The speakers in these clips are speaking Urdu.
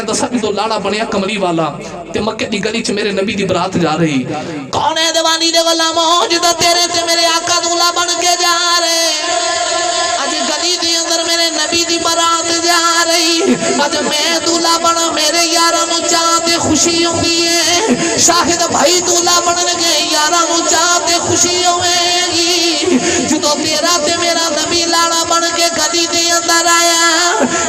دسا بھی تو لاڑا بنیا کملی والا تے مکے دی گلی چ میرے نبی دی برات جا رہی کون ہے دیوانی دے غلاموں جدا تیرے تے میرے آقا دولا بن کے جا رہے اج گلی دی اندر میرے نبی دی برات جا رہی اج میں دولا بنا میرے یاراں نو چاہ تے خوشی ہوندی ہے شاہد بھائی دولا بن گے یاراں نو چاہ تے خوشی ہوے گی جدو تیرا تے میرا نبی لاڑا بن کے گلی دی اندر آیا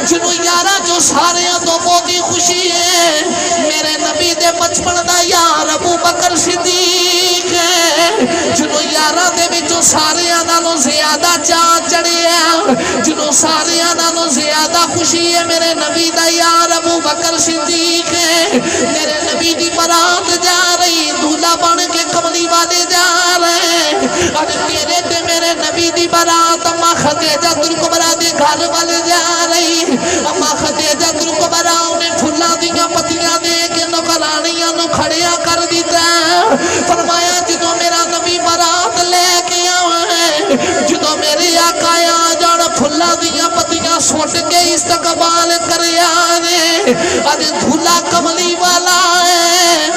جنو یارا جو سارے تو بہت خوشی ہے میرے نبی دے بچپن دا یار ابو بکر صدیق ہے جنو یارہ دے بچو سارے نالوں زیادہ چاہ چڑھیا جنو سارے نالوں زیادہ خوشی ہے میرے نبی دا یار ابو بکر صدیق ہے میرے نبی دی برات جا رہی دولہ بن کے کملی والے جا رہے اج تیرے تے میرے نبی دی برات اماں خدیجہ الکبریٰ دے گھر والے جا رہی اماں خدیجہ الکبریٰ انہیں پھلا دیا پتیاں دے کے نوکرانیاں نو کھڑیا کر دیتا فرمایا جدو میرا نبی برات لے کے آئے جدو میرے آقا آ جان پھلا دیا پتیاں سوٹ کے استقبال کرے آنے اج دھولا کملی والا ہے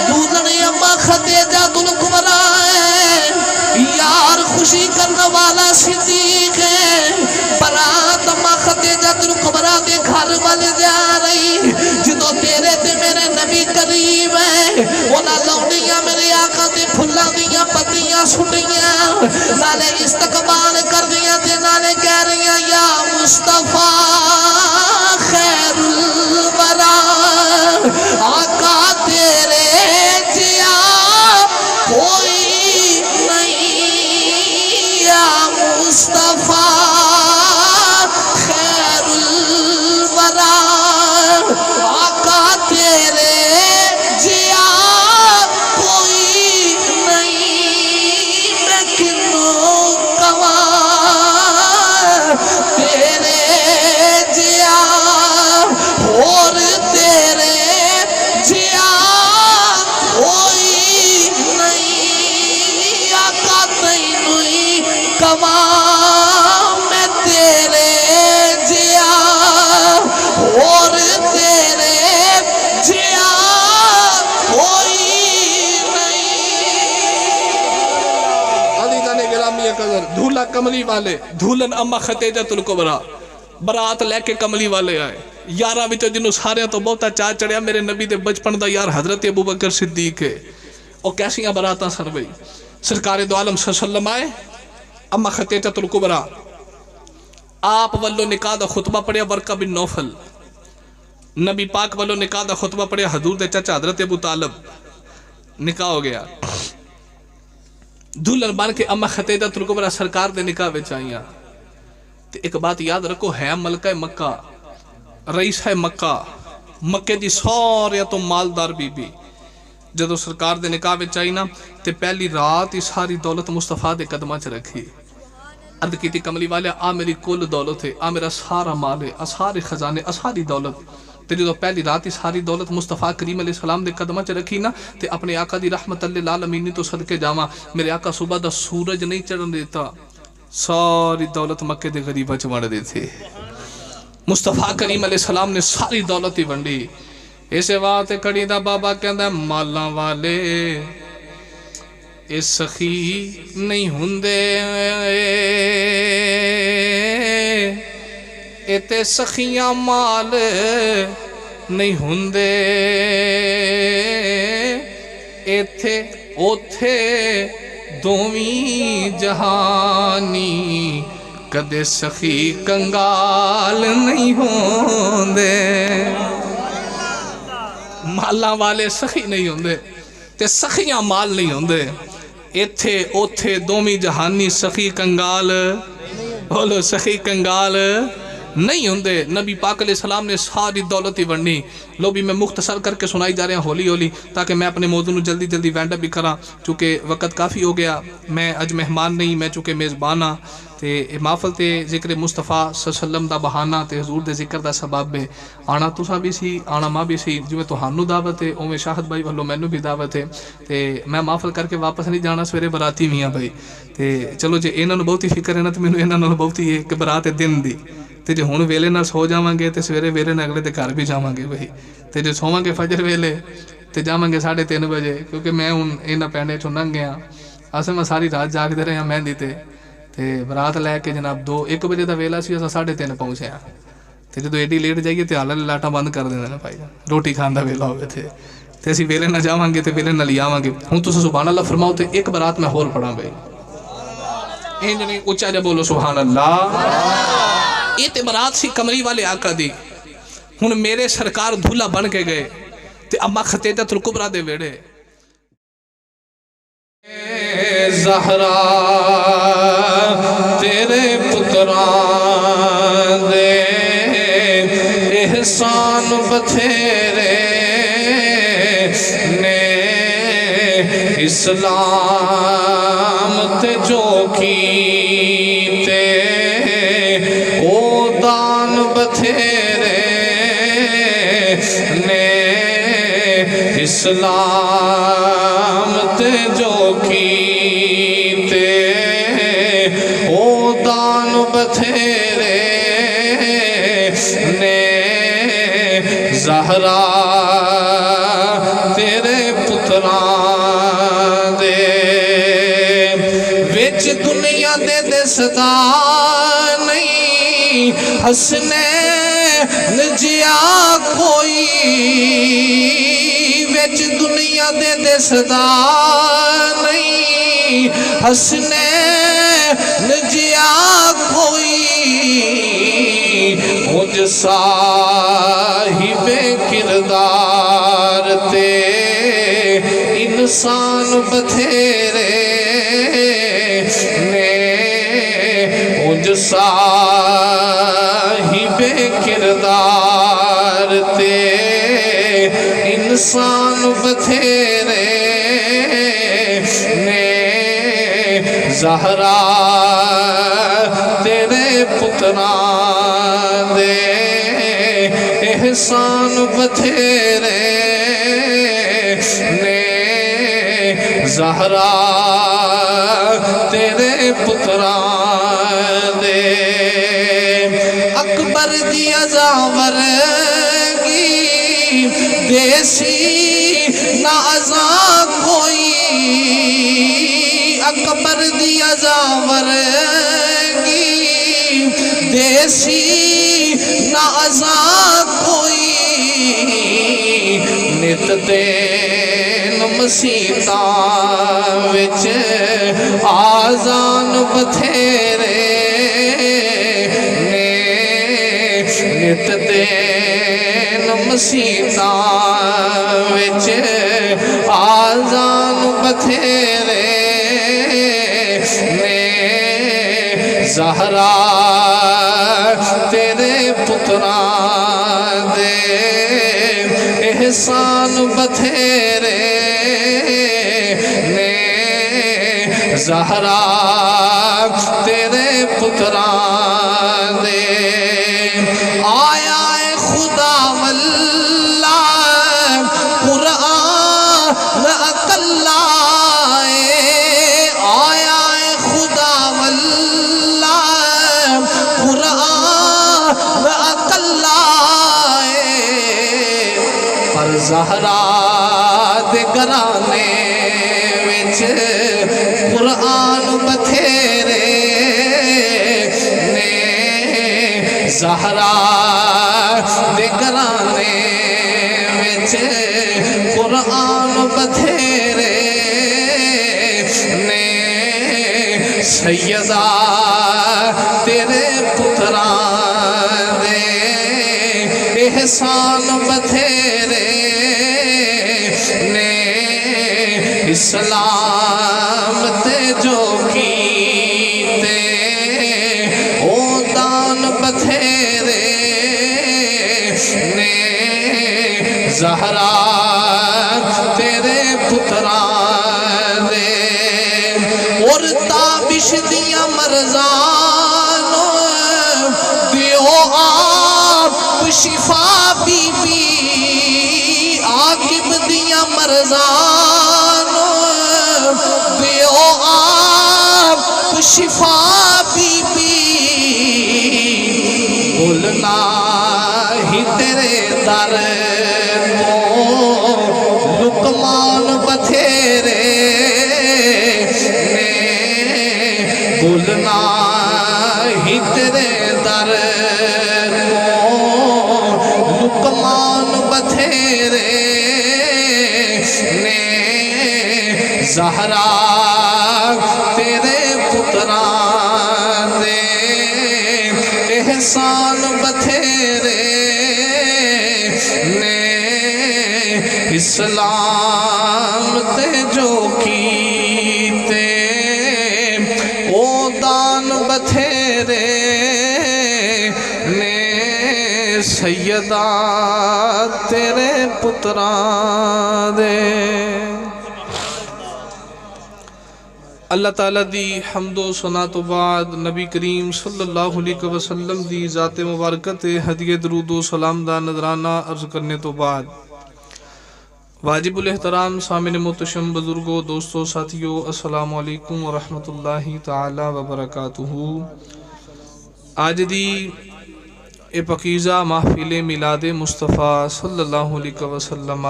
دولن اماں خدیجہ الکبریٰ ہے یار خوشی کرنے والا صدیق ہے برات اماں خدیجہ الکبریٰ دے گھر والے جا رہی جدو تیرے تے میرے نبی قریب ہے اونا لونیاں میرے آقا تے پھلا دیاں پتیاں سٹیاں نالے استقبال کر دیاں تے نالے کہہ رہیاں یا مصطفیٰ خیر الورا آقا تیرے جیا کوئی نہیں یا مصطفیٰ خیر الورا آقا تیرے جیا کوئی نہیں میں کنوں کواں تیرے جیا اور تیرے جیا کوئی نہیں آقا تینوں کواں میں تیرے جیا اور تیرے جیا کوئی نہیں علی جان گرامی قدر دھولا کملی والے دھولن اماں خدیجہ الکبریٰ برات لے کے کملی والے آئے یارہ وچوں جنوں سارے تو بہتا چاہ چڑھیا میرے نبی دے بچپن دا یار حضرت ابو بکر صدیق ہے او کیسیاں براتاں سن بھئی سرکار دو عالم صلی اللہ علیہ وسلم آئے اماں خدیجہ الکبریٰ آپ والو نکاح دا خطبہ پڑھیا ورقہ بن نوفل نبی پاک والو نکاح دا خطبہ پڑھیا حضور دے چچا حضرت ابو طالب نکاح ہو گیا دھولن بن کے اماں خدیجہ الکبریٰ سرکار دے نکاح وچ آئیاں تے ایک بات یاد رکھو ہے ملکہ مکہ رئیس ہے مکہ مکے دی سوریا تو مالدار بی بی جدو سرکار دے نکاح وچ آئی نا تے پہلی رات ہی ساری دولت مصطفیٰ دے قدمہ چ رکھی عرض کی تھی کملی والے آ میری کل دولت ہے آ میرا سارا مال ہے آ سارے خزانے آ ساری دولت تے جدو پہلی رات ہی ساری دولت مصطفیٰ کریم علیہ السلام دے قدمہ چ رکھی نا تے اپنے آقا دی رحمت اللہ العالمین تو صدقے جاواں میرے آقا صبح دا سورج نہیں چڑھن دیتا ساری دولت مکے دے غریبہ چ ونڈ دیتے مصطفیٰ کریم علیہ السلام نے ساری دولت ہی ونڈی اسے بات کڑی دا بابا کہندا مالاں والے اے سخی نہیں ہوندے اے تے سخیاں مال نہیں ہوندے ایتھے اوتھے دوویں جہانی کدے سخی کنگال نہیں ہوندے مالاں والے سخی نہیں ہوندے تے سخیاں مال نہیں ہوندے ایتھے اوتھے دومی جہانی سخی کنگال بولو سخی کنگال نہیں ہوندے نبی پاک علیہ السلام نے ساری دولت ہی ونڈی لو بھی میں مختصر کر کے سنائی جا رہے ہیں ہولی ہولی تاکہ میں اپنے موضوع جلدی جلدی وینڈ اپ بھی کراں چونکہ وقت کافی ہو گیا میں اج مہمان نہیں میں چونکہ میزبان ہاں تے محفل تے ذکر مصطفیٰ صلی اللہ علیہ وسلم دا بہانہ تے حضور دے ذکر دا سبب ہے آنا تساں بھی سی آنا ماں بھی سی جو تہانوں دعوت ہے اوویں شاہد بھائی والوں مینوں بھی دعوت ہے تے میں محفل کر کے واپس نہیں جانا سویرے براتی میاں بھائی تے چلو جے انہاں نوں بہتی فکر ہے نا تے مینوں انہاں نال بہتی ہے کہ برات دن دی تے جے ہن ویلے نال سو جاواں گے تے سویرے ویلے نال اگلے دے گھر بھی جاواں گے بھائی تے جے سوواں گے فجر ویلے تے جاواں گے 3:30 بجے کیونکہ میں ہن انہاں پینڈے چوں لنਘ گیا اصل میں ساری رات جاگدے رہے ہاں مہندی تے برات لے کے جناب 2-1 بجے دا ویلا سی اساں 3:30 پہنچے ہاں تے جدوں ایڈی لیٹ جائیے تے حال لاٹاں بند کر دیندے نے بھائی روٹی کھان دا ویلا ہوے تے اسی ویلے نہ جاواں گے تے ویلے نال ہی آواں گے ہن تساں سبحان اللہ فرماؤ تے ایک برات میں ہور پڑھاں بھائی انج نہیں اونچا جا بولو سبحان اللہ یہ تے برات سی کمری والے آقا دی ہن میرے سرکار دھولا بن کے گئے تے اما خدیجہ الکبریٰ دے ویڑے زہرا تیرے پتران دے احسان بتھیرے نے اسلام تے جو کیتے او دان بتھیرے نے اسلام تے جو کیتے او دان بتھیرے نے زہرا تیرے پتران دے وچ دنیا دے دستا نہیں حسنین جیا کوئی وچ دنیا دے دستا نہیں حسنین جیا کوئی مجھ صاحب کردار تے انسان بتھیرے نے مجھ صاحب کردار تے انسان بتھیرے نے زہرا تیرے پتران دے احسان بتھیرے نے زہرا تیرے پتران دے اکبر دی ازاور گی دیسی نہ ازاں کوئی اکبر دی ازاور گی دیسی نہ ازاں کوئی نت دین مسیتاں وچ آزان بتھیرے نے نت دین مسیتاں وچ آزان بتھیرے نے زہرا تیرے پتران دے احسان بتھیرے نے زہرا تیرے پتران دے آیا اے خدا واللہ قرآن عقل آیا اے خدا واللہ قرآن عقل پر زہرا دے گرانے وچ قرآن بتھیرے نے زہرا دے گرانے وچ قرآن بتھیرے نے سیدہ تیرے پتران دے احسان بتھیرے نے اسلام تے جو کیتے او دان بتھیرے نے زہرا تیرے پتران دے اور تابش دیا مرزان دیو آپ شفا بی بی عاقب دیا مرزان دیو آپ شفا بی بی بتھیرے نے زہرا تیرے پتران دے احسان بتھیرے نے اسلام تے جو کیتے او دان بتھیرے نے سیدہ تیرے پتران دے۔ اللہ تعالیٰ دی حمد و ثنا تو بعد نبی کریم صلی اللہ علیہ وسلم دی ذات مبارکت ہدیہ درود و سلام دا نذرانہ عرض کرنے تو بعد واجب الاحترام سامعین محتشم بزرگوں دوستوں ساتھیوں السلام علیکم ورحمۃ اللہ تعالی وبرکاتہ۔ آج دی اے پاکیزہ محفل میلاد مصطفیٰ صلی اللہ علیہ وسلم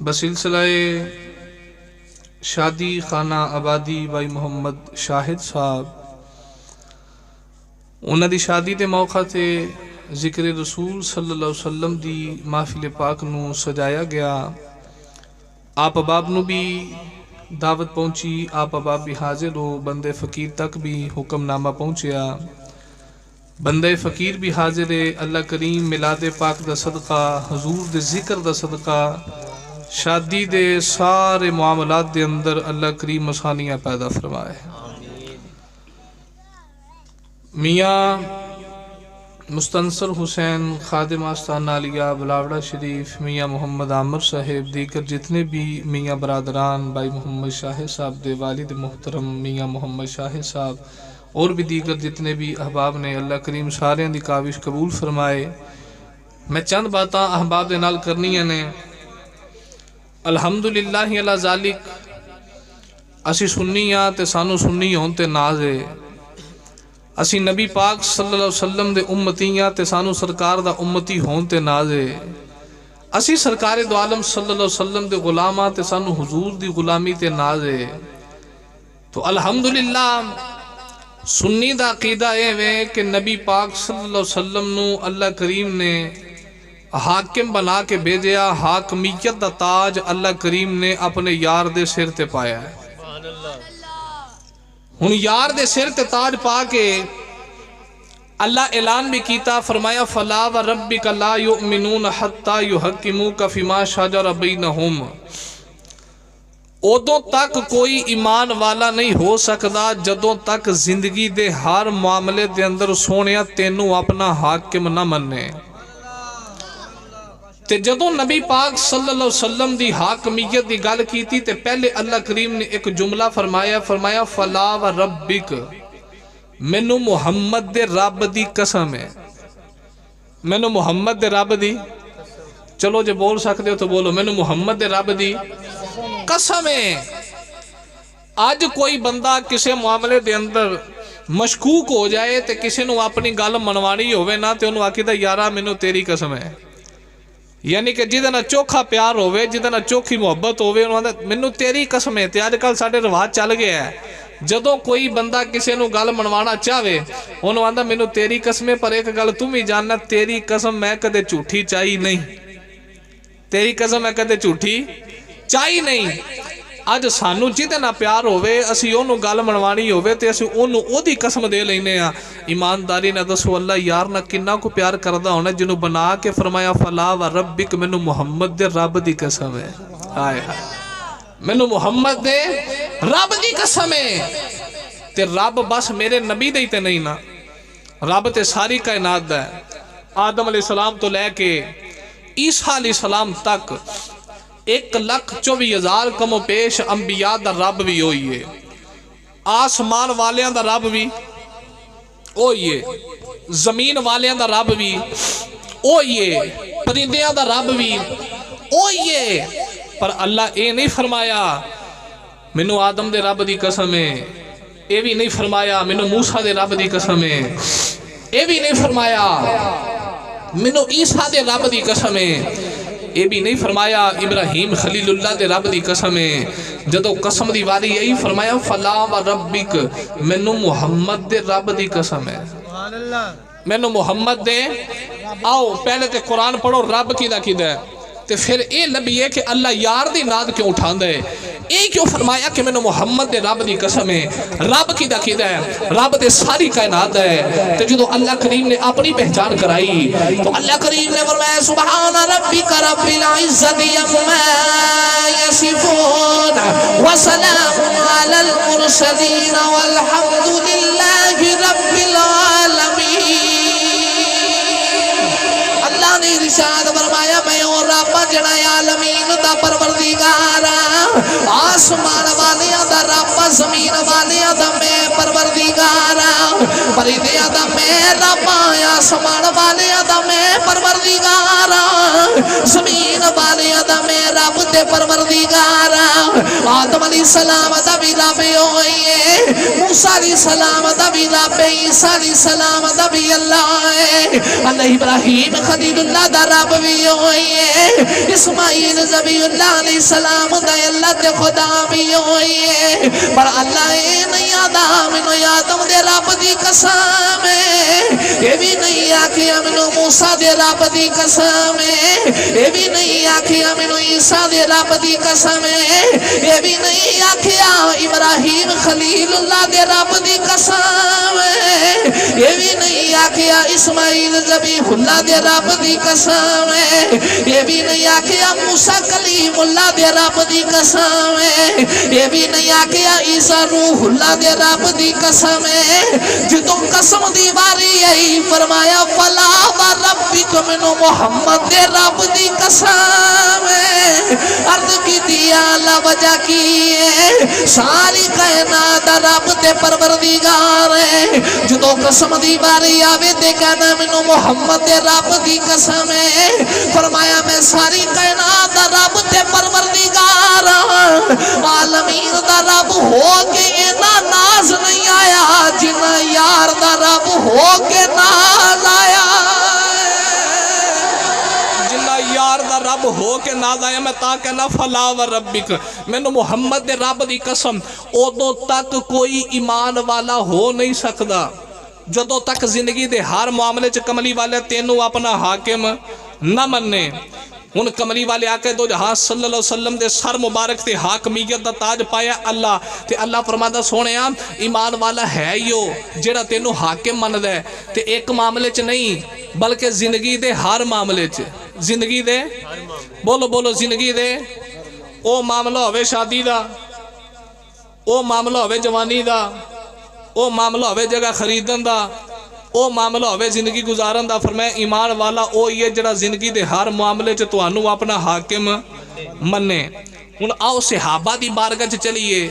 بسلسلہ شادی خانہ آبادی بھائی محمد شاہد صاحب انہاں دی شادی دے موقع تے ذکر رسول صلی اللہ علیہ وسلم دی محفل پاک نو سجایا گیا۔ آپ اباب نو بھی دعوت پہنچی، آپ اباب بھی حاضر ہو، بندے فقیر تک بھی حکم نامہ پہنچیا، بندے فقیر بھی حاضر ہے۔ اللہ کریم میلاد پاک دا صدقہ، حضور دے ذکر دا صدقہ، شادی دے سارے معاملات دے اندر اللہ کریم آسانیاں پیدا فرمائے۔ میاں مستنصر حسین خادم آستانہ عالیہ بلاوڑہ شریف، میاں محمد عامر صاحب، دیگر جتنے بھی میاں برادران، بھائی محمد شاہد صاحب دے والد محترم میاں محمد شاہد صاحب اور بھی دیگر جتنے بھی احباب نے، اللہ کریم سارے دی کاوش قبول فرمائے۔ میں چند باتاں احباب دے نال کرنی نے۔ الحمدللہ علی ذالک، اسی سنی ہاں تے سانو سنی ہون تے ناز ہے۔ اسی نبی پاک صلی اللہ علیہ وسلم دے امتی ہاں تے سانو سرکار دا امتی ہون تے ناز ہے۔ اسی سرکار دو عالم صلی اللہ علیہ وسلم دے غلام ہاں تے سانو حضور دی غلامی تے ناز ہے۔ تو الحمدللہ سنی دا عقیدہ ہے کہ نبی پاک صلی اللہ علیہ وسلم نو اللہ کریم نے حاکم بنا کے بھیجیا، حاکمیت دا تاج اللہ کریم نے اپنے یار دے سر تے پایا ہے۔ ہن یار دے سر تے تاج پا کے اللہ اعلان بھی کیتا، فرمایا فلا وربک لا یؤمنون حتی یحکموک فیما شجر بینہم۔ ادوں تک کوئی ایمان والا نہیں ہو سکتا جدوں تک زندگی دے ہر معاملے دے اندر سونیا تینوں اپنا حاکم نہ مننے۔ تے جدوں نبی پاک صلی اللہ علیہ وسلم دی حاکمیت دی گل کیتی تے پہلے اللہ کریم نے ایک جملہ فرمایا فلا وربک، مینوں محمد دے رب دی قسم ہے، مینوں محمد دے رب دی، چلو جے بول سکتے ہو تو بولو، مینوں محمد دے رب دی قسم ہے۔ آج کوئی بندہ کسے معاملے دے اندر مشکوک ہو جائے تے کسے نو اپنی گل منوانی ہوئے نا تے انہوں آکیدہ یارا مینوں تیری قسم ہے، یعنی کہ جدہ نہ چوکھا پیار ہوئے، جدہ نہ چوکھی محبت ہوئے، انہوں آدھا مینوں تیری قسم ہے۔ تے آج کل ساڑھے رواج چل گیا ہے، جدوں کوئی بندہ کسے نو گل منوانا چاہوے انہوں آدھا مینوں تیری قسم ہے، پر ایک گل تم ہی جاننا، تیری قسم میں کدے جھوٹھی چاہی نہیں، تیری قسم میں کدے جھوٹھی چاہی نہیں۔ اج سانو جدے نہ پیار ہوئے، اسی انہوں گل منوانی ہوئے تے اسی انہوں او دی قسم دے لینے ہیں۔ ایمانداری نہ دسو اللہ یار نہ کنہ کو پیار کردہ ہونا جنہوں بنا کے فرمایا فلا وربک، مینوں محمد دے رب دی قسم ہے، آئے ہائے مینوں محمد دے رب دی قسم ہے۔ تے رب بس میرے نبی دے تے نہیں نا، رب تے ساری کائنات دا ہے۔ آدم علیہ السلام تو لے کے عیسیٰ علیہ السلام تک 1,24,000 کم و پیش انبیاء دا رب بھی ہوئی ہے، آسمان والیاں دا رب بھی ہوئی ہے، زمین والیاں دا رب بھی ہوئی ہے، پرندیاں دا رب بھی ہوئی ہے، پر اللہ اے نہیں فرمایا مینوں آدم دے رب دی قسم ہے، اے بھی نہیں فرمایا مینوں موسیٰ دے رب دی قسم ہے، اے بھی نہیں فرمایا مینوں عیسیٰ دے رب دی قسم ہے، اے بھی نہیں فرمایا ابراہیم خلیل اللہ دے رب دی قسم ہے۔ جدو قسم دی واری یہی فرمایا فلا وربک، مینوں محمد دے رب دی قسم ہے۔ مینو محمد دے آؤ پہلے تے قرآن پڑھو رب کیدا ہے تے پھر اے نبی ہے کہ اللہ یار دی ناد کیوں اٹھاندا ہے اے کیوں فرمایا کہ مینو محمد دے رب دی قسم ہے رب کیدا ہے رب دے ساری کائنات ہے تے جدو اللہ کریم نے اپنی پہچان کرائی تو اللہ کریم نے فرمایا سبحان ربک رب العزت عما یصفون وسلام علی المرسلین والحمد للہ رب العالمین اللہ نے ارشاد فرمایا میں اور رب جڑا عالمین دا پروردگار آسمان والیاں دا رب زمین والیاں دا میں پروردگار پرندیاں دا میں رب آسمان والیاں دا میں پروردگار زمین والیاں دا میں رب تے پروردگار آدم علیہ السلام دا بھی رب ہوئی ہے موسیٰ علیہ السلام دا بھی رب عیسیٰ علیہ السلام دا بھی اللہ ہے اللہ ابراہیم خلیل اللہ دا رب بھی ہوئی ہے اسماعیل ذبی اللہ علیہ السلام دا اللہ تے خدا بھی ہوئی ہے پر اللہ اے نہیں آدھا منو آدم دے رب دی قسم ہے یہ بھی نہیں آکھیا منو موسیٰ دے رب دی قسم ہے یہ بھی نہیں آکھیا منو عیسیٰ دے رب دی قسم ہے یہ بھی نہیں آکھیا ابراہیم خلیل اللہ دے رب دی قسم ہے یہ بھی نہیں آکھیا اسماعیل ذبیح اللہ دے رب دی قسم ہے یہ بھی نہیں آکھیا موسیٰ کلیم اللہ دے رب دی قسم ہے یہ بھی نہیں آکھیا عیسیٰ روح اللہ دے رب دی قسم ہے جدوں قسم دی باری آئی فرمایا فلا وربک منو محمد دے رب دی قسم ہے عرض کی دیا اللہ وجہ کی ہے ساری کائنات رب تے پروردگار ہے جدوں قسم دی باری آوے تے کہنا منو محمد دے رب دی قسم ہے فرمایا میں ساری کائنات رب تے پروردگار عالمین دا رب ہو کے اینا ناز نہیں آیا جنہ یار دا رب ہو کے ناز آیا جنہ یار دا رب ہو کے ناز آیا میں تا کہنا فلا وربک میں محمد دے رب دی قسم ادو تک کوئی ایمان والا ہو نہیں سکتا جدو تک زندگی دے ہر معاملے چ کملی والے تینوں اپنا حاکم نہ مننے ہن کملی والے آقا دو جہاں صلی اللہ علیہ وسلم دے سر مبارک تے حاکمیت دا تاج پایا اللہ تے اللہ فرماتا سونیا ایمان والا ہے یو جڑا تینوں حاکم مند ہے تے ایک معاملے چ نہیں بلکہ زندگی دے ہر معاملے چ زندگی دے بولو بولو زندگی دے او معاملہ ہوئے شادی دا او معاملہ ہوئے جوانی دا او معاملہ ہوئے جگہ خریدن دا او معاملہ ہوئے زندگی گزارن دا فرمایا ایمان والا او یہ جڑا زندگی دے ہر معاملے چ توانوں اپنا حاکم مننے ہن آؤ صحابہ دی بارگاہ چ چلیے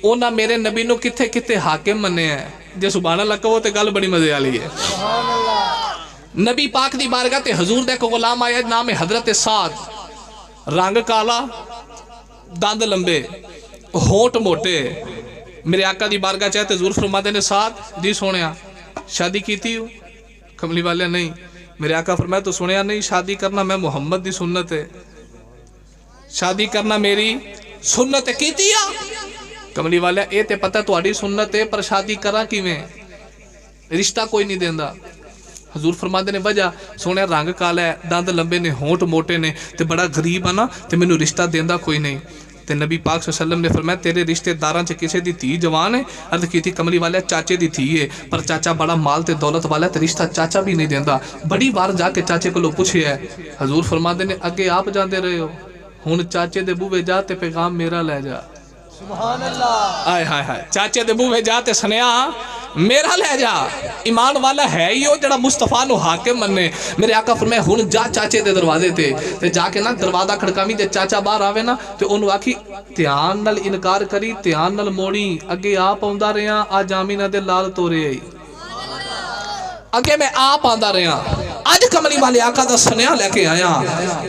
اونا میرے نبی نو کتھے کتھے حاکم مننے ہیں جے سبحان اللہ کہو تے گل بڑی مزے والی ہے نبی پاک دی بارگاہ تے حضور دے کو غلام آیا نام حضرت سعد رنگ کالا دند لمبے ہونٹ موٹے میرے آقا دی بارگاہ چاہتے حضور فرماتے نے سعد جی سونیا شادی کیتی ہو کملی والے نہیں میرے آقا فرمایا تو سنیا نہیں شادی کرنا میں محمد دی سنت ہے شادی کرنا میری سنت ہے کیتی ہے کملی والے اے تے پتہ تواڈی سنت ہے پر شادی کرا کیویں رشتہ کوئی نہیں دیندا حضور فرماتے نے وجہ سونے رنگ کالا ہے دند لمبے نے ہونٹ موٹے نے تے بڑا غریب ہے نا تے مینوں رشتہ دیندا کوئی نہیں تے نبی پاک صلی اللہ علیہ وسلم نے فرمایا تیرے رشتے داراں چ کسے دی تھی جوان ہے عرض کیتی کملی والے چاچے دی تھی ہے پر چاچا بڑا مال تے دولت والا تے رشتہ چاچا بھی نہیں دیندا بڑی بار جا کے چاچے کو پوچھے ہے حضور فرماتے نے اگے آپ جاندے رہے ہو ہن چاچے دے بوے جا تے پیغام میرا لے جا سبحان اللہ آئے ہائے ہائے چاچے دے بوے جا تے سنیا میرا لے جا ایمان والا ہے ہی ہو جڑا مصطفیٰ نو حاکم مننے میرے آقا فرمائے ہن جا چاچے دے دروازے تے جا کے نا دروازہ کھڑکامی تے چاچا باہر آوے نا تے انہوں آکھی دھیان نال انکار کری دھیان نال موڑی اگے آپ آندا رہیا آج آمینہ دے لال تورے آئی اگے میں آپ آندا رہیا آج کملی والے آقا دا سنیا لے کے آیا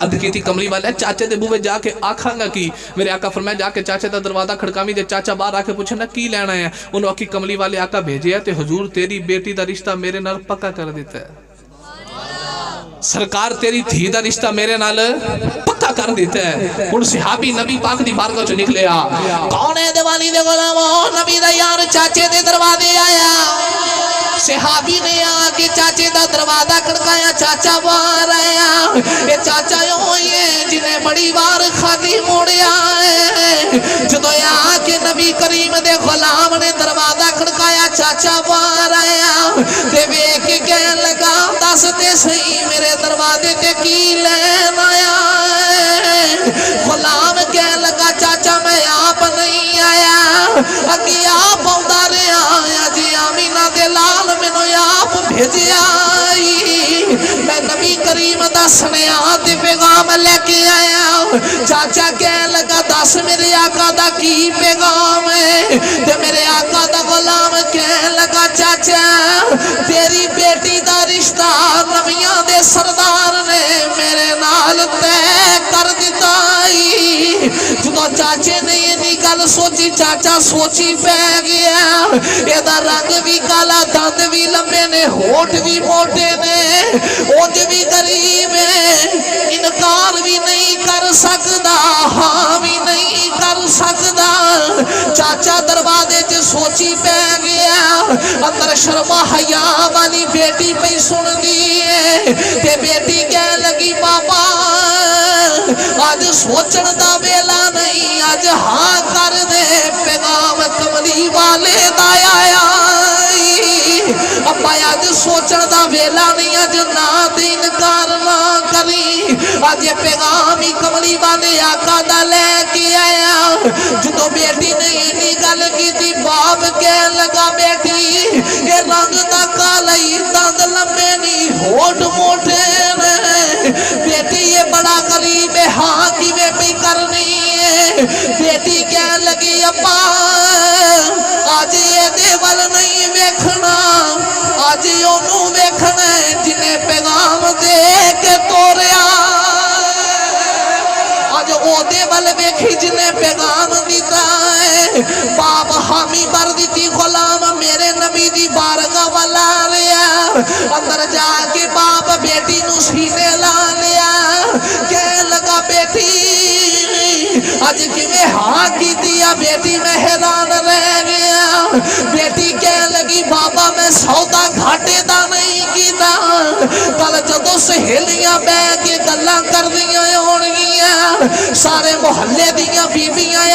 اد کیتی کملی والے چاچے دے بوے جا کے آکھاں گا کی میرے آقا فرمایا جا کے چاچے دا دروازہ کھڑکامی دے چاچا باہر آ کے پوچھے نا کی لینا ہے انہوں آکھی کملی والے آقا بھیجے ہے تے حضور تیری بیٹی دا رشتہ میرے نال پکا کر دیتا ہے سرکار تیری دھی دا رشتہ میرے نال پکا کر دیتا ہے ان صحابی نبی پاک دی بارگاہ چ نکلے کون ہے دیوانی دے غلاموں نبی دا یار چاچے دے دروازے آیا صحابی نے آگے چاچے دا دروازہ کھڑکایا، چاچا باہر آیا، اے چاچا یہ جنہیں بڑی بار خالی موڑیا ہے، جدو آ کے نبی کریم دے غلام نے دروازہ کھڑکایا، چاچا باہر آیا تے ویکھ کے کہنے لگا دس تے صحیح میرے دروازے تے کی لین آیا ہے؟ غلام کہنے لگا چاچا میں آپ نہیں آیا، اگی آپ آؤندا رہیا آیا جی آمینہ دے لال مینوں آپ بھیجیا آئی، میں نبی کریم دا سنیہا تے پیغام لے کے آیا۔ چاچا کہنے لگا دس میرے آقا دا کی پیغام ہے؟ تے میرے آقا دا غلام کہنے لگا چاچا تیری بیٹی دا رشتہ نبیاں دے سردار نے میرے نال طے کر دیتا ہی۔ جدو چاچے نے یہ گل سوچی، چاچا سوچی پہ گیا، یہ دا رنگ بھی کالا، دند بھی لمبے نے، ہوٹ بھی موٹے نے، اونج بھی غریب ہے، انکار بھی نہیں کر سکتا، ہاں بھی نہیں کر سکتا۔ چاچا دروازے چ سوچی پہ گیا، اندر شرما حیا والی بیٹی پہ سن دی ہے، تے بیٹی کہنے لگی بابا آج سوچن دا ویلا نہیں، آج ہاں کر دے، پیغام کملی والے دا آیا۔ ابا آج سوچن دا ویلا نہیں، آج نہ دے انکار نہ کری، آج یہ پیغام ہی کملی والے آقا دا لے کے آیا۔ جدو بیٹی نے انہی گل کی تھی، باپ کہنے لگا بیٹی یہ رنگ دا کالی، دند لمبے نہیں، ہوٹ موٹے نے، بیٹی یہ بڑا غریب ہے، ہاں کی میں بھی کرنی ہے۔ بیٹی کہنے لگی ابا آج یہ دیول نہیں ویکھنا، آج انہوں ویکھنا ہے جنہیں پیغام دے کے توڑیا، آج او دیول ویکھی جنہیں پیغام دیتا ہے۔ باپ حامی بر دیتی غلام میرے نبی دی بارگاہ والا لیا، اندر جا کے باپ بیٹی نو سینے لا لیا، کہنے لگا بیٹی آج کی میں ہاں کی دیا، بیٹی میں حیران رہ گیا۔ بیٹی کہنے لگی بابا میں سودا گھاٹے دا نہیں کیتا، کل جدو سہیلیاں بے کے گلاں کر دیا ہونگیاں، سارے محلے دیا بیبیاں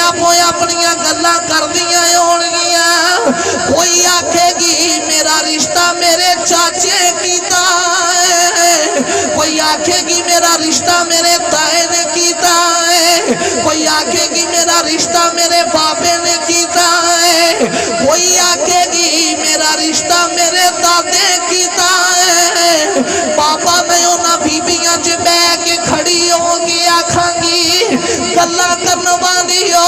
اپنیاں گلاں کر دیا ہونگیاں، کوئی آکھے گی میرا رشتہ میرے چاچے کیتا ہے، کوئی آکھے گی میرا رشتہ میرے تائے نے کیتا ہے، کوئی آکھے گی میرا رشتہ میرے باپے نے کیتا ہے، کوئی آکھے گی میرا رشتہ میرے دادے کیتا ہے۔ بابا میں انہاں بیبیاں چ بے کے کھڑی ہوگی، آکھاں گی گلاں کرن والیو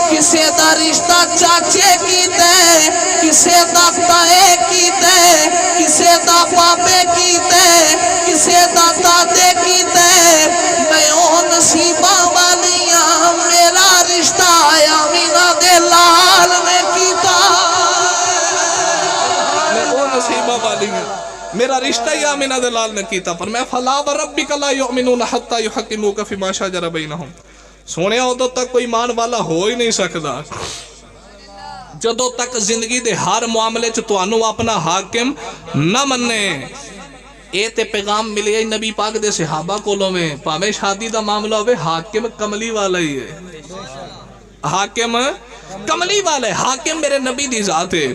کسے دا رشتہ چاچے کیتے، کسے دا تائے کیتے، کسے دا باپے کیتے، کسے دا دادے کیتے، میں او نصیبہ والیاں میرا رشتہ آمینہ دے لال نے کیتا، میں او نصیبہ والیاں میرا رشتہ ہی آمینہ دے لال نے کیتا۔ پر میں فلا وربک لا یؤمنون حتی یحکموک فیما شجر بینہم، سونے ادو تک کوئی ایمان والا ہو ہی نہیں سکتا جدو تک زندگی دے ہر معاملے چ تانوں اپنا حاکم نہ مننے۔ اے تے پیغام ملے ہی نبی پاک دے صحابہ کولوں میں، پاویں شادی دا معاملہ ہوئے حاکم کملی والا ہی ہے، حاکم کملی والا ہے، حاکم میرے نبی دی ذات ہے،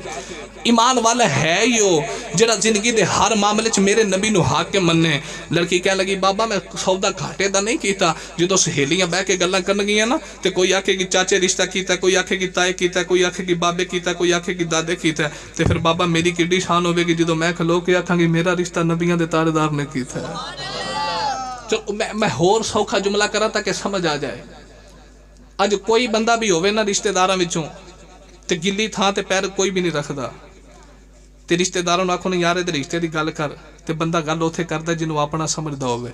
ایمان والا ہے یو جڑا زندگی دے ہر معاملے چ میرے نبی نو حاکم مننے۔ لڑکی کہہ لگی بابا میں سودا گھاٹے دا نہیں کیتا، جدو سہیلیاں بہ کے گلاں کرن گیاں نا تے کوئی آکھے گی چاچے رشتہ کیتا، کوئی آکھے گی تائے کیتا، کوئی آکھے گی بابے کیتا، کوئی آکھے گی دادے کیتا، تے پھر بابا میری کڈی شان ہوے گی جدو میں کھلو کے آکھاں گی میرا رشتہ نبیاں دے تاجدار نے کیتا ہے۔ چلو میں ہور سوکھا جملہ کرا تاکہ سمجھ آ جائے۔ اج کوئی بندہ بھی ہوئے نا رشتہ داراں وچوں تے گلی تھاں تے پیر کوئی بھی نہیں رکھدا، تے رشتہ داراں نوں آکھو یار دے رشتے دی گل کر، تے بندہ گل اوتھے کردا جنوں اپنا سمجھدا ہوے،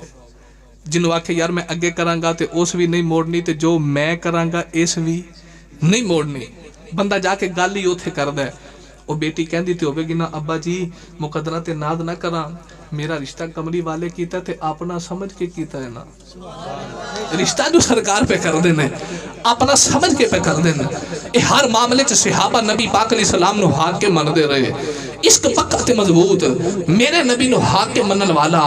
جنوں آکھے یار میں اگے کراں گا تے اس بھی نہیں موڑنی تے جو میں کراں گا اس بھی نہیں موڑنی، بندہ جا کے گل ہی اوتھے کردا ہے۔ او بیٹی کہندی تے ہوے گی نا ابا جی مقدرہ تے ناد نہ کراں، میرا رشتہ کملی والے کیتا تے اپنا سمجھ کے کیتا ہے نا، رشتہ جو سرکار پہ کر دینے اپنا سمجھ کے پہ کر دینے۔ اے ہر معاملے چ صحابہ نبی پاک علیہ السلام نو حاکم من دے رہے، عشق پکا تے مضبوط میرے نبی نو حق کے منن والا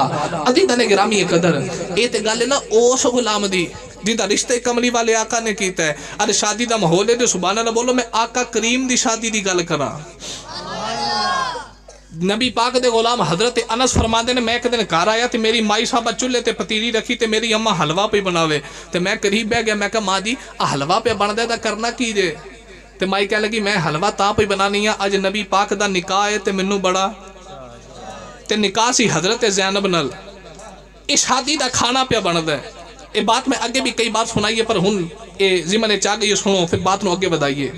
عزیزاں نے گرامی قدر اے تے گل نا اس غلام دی جنہاں رشتے کملی والے آقا نے کیتا ہے. ارے شادی دا ماحول ہے تے سبحان اللہ بولو. میں آقا کریم دی شادی دی گل کراں. نبی پاک دے غلام حضرت انس فرماندے نے میں ایک دن گھر آیا تے میری مائی صاحبہ چولہے تے پتیلی رکھی تے میری اماں حلوہ پہ بناوے تے میں قریب بہ گیا. میں کہا ماں جی حلوہ پہ بن دے دا کرنا کی جے؟ تے مائی کہہ لگی میں حلوہ تا پہ بنانی ہے اج نبی پاک دا نکاح ہے تے منو بڑا تے نکاح سی حضرت زینب نال اس شادی دا کھانا پہ بن دے. یہ بات میں آگے بھی کئی بار سنائیے پر ہن یہ ضمن چاہ گئی سنو پھر بات نو آگے بدائیے.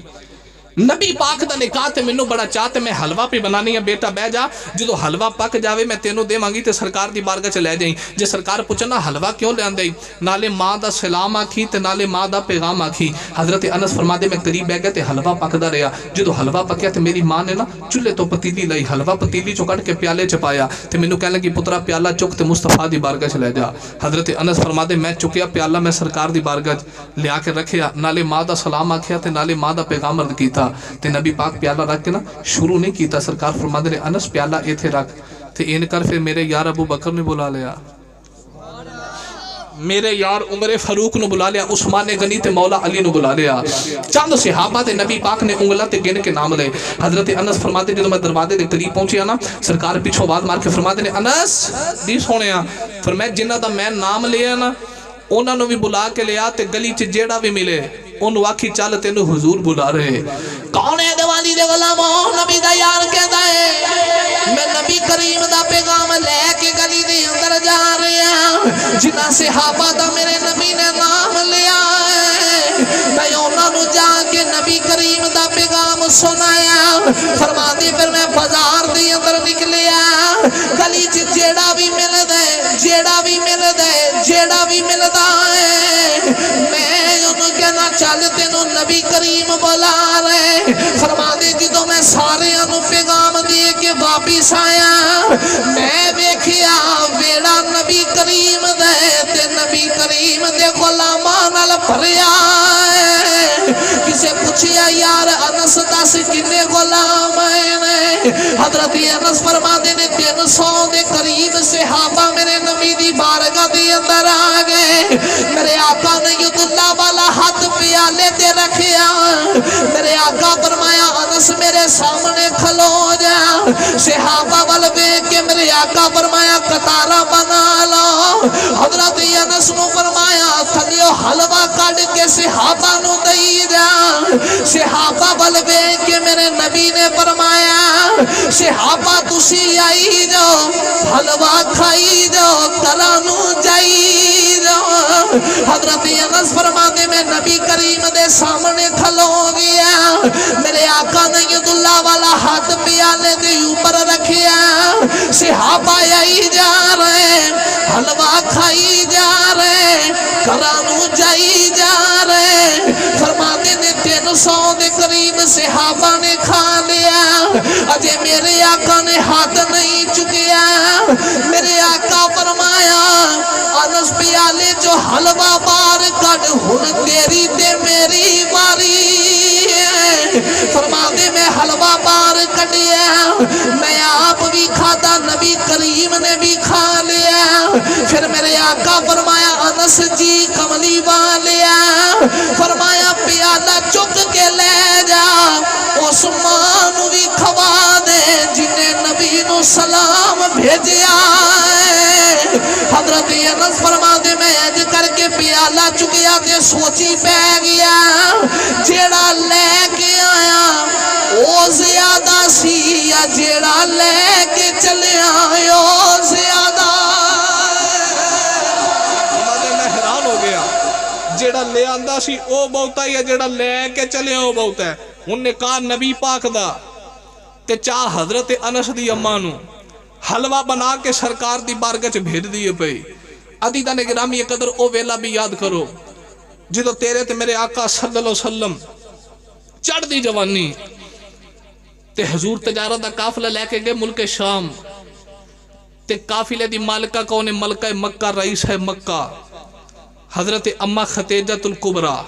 نبی پاک دا نکاح تے منو بڑا چاہتے میں حلوہ پہ بنانی ہے. بیٹا بہ جا جدو حلوہ پک جاوے میں تینوں دے مانگی تے سرکار دی بارگاہ چ لے جائیں. جے سرکار پوچھنا حلوہ کیوں لے آندے نالے ماں دا سلام آکھی تے نالے ماں دا پیغام آکھی. حضرت انس فرماندے میں قریب بہ گیا تے حلوہ پکدا رہیا. جدو حلوہ پکیا تے میری ماں نے نا چولہے تو پتیلی لائی حلوہ پتیلی چوں کڈ کے پیالے چ پایا تے مینوں کہن لگی پترا پیالہ چک تے مصطفیٰ دی بارگاہ چ لے جا. حضرت انس فرماندے میں چکیا پیالہ میں سرکار دی بارگاہ لیا کے رکھیا نالے ماں دا سلام آکھیا تے نالے ماں دا پیغام عرض کیتا تے نبی پاک پیالہ رکھ کے نا شروع نہیں کیتا. سرکار فرماندے نے انس پیالہ ایتھے رکھ تے این کر. پھر میرے یار ابو بکر نے بلا لیا, میرے یار عمر فاروق نو بلا لیا, عثمان غنی تے مولا علی نو بلا لیا. چند صحابہ تے نبی پاک نے انگلا تے گن کے نام لے. حضرت انس فرماتے جدو میں دروازے دے قریب پہنچیا نا سرکار پیچھوں آواز مار کے فرماتے نے انس دی سونیا فرمایا جنہ دا میں نام لیا نا انہاں نو بھی بلا کے لیا تے گلی چ جیڑا بھی ملے انہوں آکھی چل تینو حضور بلا رہے. کون ہے دیوالی دے غلاموں نبی دا یار کہتا ہے میں نبی کریم دا پیغام لے کے گلی دے اندر جا رہا ہوں. جنہ صحابہ دا میرے نبی نے نام لیا ہے میں انہوں نے جا کے نبی کریم دا پیغام سنایا. فرما دی پھر میں بازار دے اندر نکلیا گلی چ جیڑا بھی مل دے جیڑا بھی مل دے جیڑا بھی ملدا ہے میں انہوں کہنا چل تینوں نبی کریم بلا رہے. فرما دے جدو میں سارے انہوں پیغام دے کے واپس آیا میں بیکھیا ویڑا نبی کریم دے تے نبی کریم دے غلامان نال بھریا ہے. کسے پوچھیا یار انس دس کنے غلام ہیں؟ حضرت انس فرما دے نے 300 دے قریب صحابہ میرے نبی دی بارگاہ دے اندر آ گئے. میرے آقا نے ید اللہ والا ہاتھ پیالے دے رکھیا. میرے آقا فرمایا انس میرے سامنے کھلو جا. صحابہ وال ویکھ کے میرے آقا فرمایا قطارہ بنا لو. حضرت انس نو فرمایا تھلیو حلوہ کڈ کے صحابہ نو دئی جا. صحابہ وال ویکھ کے میرے نبی نے فرمایا صحابہ تسی آئی جاؤ حلوہ کھائی جاؤ کراں نو جائی جاؤ. حضرت انس فرماتے میں نبی کریم دے سامنے کھلو گیا. میرے آقا نے ید اللہ والا ہاتھ پیالے دے اوپر رکھیا. صحابہ آئی جا رہے حلوہ کھائی جا رہے کرانو جائی جا رہے. فرماتے نے 300 دے قریب صحابہ نے کھا لیا. اجے میرے آقا نے ہاتھ نہیں چکیا. میرے آقا فرمایا انس پیالے جو حلوہ بار کڈ ہن تیری تے میری باری ہے. فرماتے میں حلوہ بار کڈیا میں آپ بھی کھاتا نبی کریم نے بھی کھا لیا. پھر میرے آقا فرمایا انس جی کملی والیا فرمایا پیالہ چک کے لے جا عثمان بھی کھوا دے جنہیں نبی نو سلام بھیجیا ہے. حضرت انس فرما دے میں اج کر کے پیالہ چکیا تے سوچی پہ گیا جیڑا لے کے آیا او زیادہ سی یا جیڑا لے کے چلے آئے او زیادہ. میں حیران ہو گیا جیڑا لے آندا سی او بہتا ہے یا جیڑا لے کے چلے او بہتا ہے. انہوں نے کہا نبی پاک دا تے چاہ حضرت انس دی اماں نو حلوہ بنا کے سرکار دی بارگاہ چ بھیج دیے پئی. عزیزاں نے گرامی قدر او ویلا بھی یاد کرو جدو تیرے تے میرے آقا صلی اللہ علیہ وسلم چڑھ دی جوانی تے حضور تجارت دا قافلہ لے کے گئے ملک شام تے قافلے دی مالکہ کون ہے؟ ملکہ مکہ رئیس ہے مکہ حضرت امہ خدیجہ الکبریٰ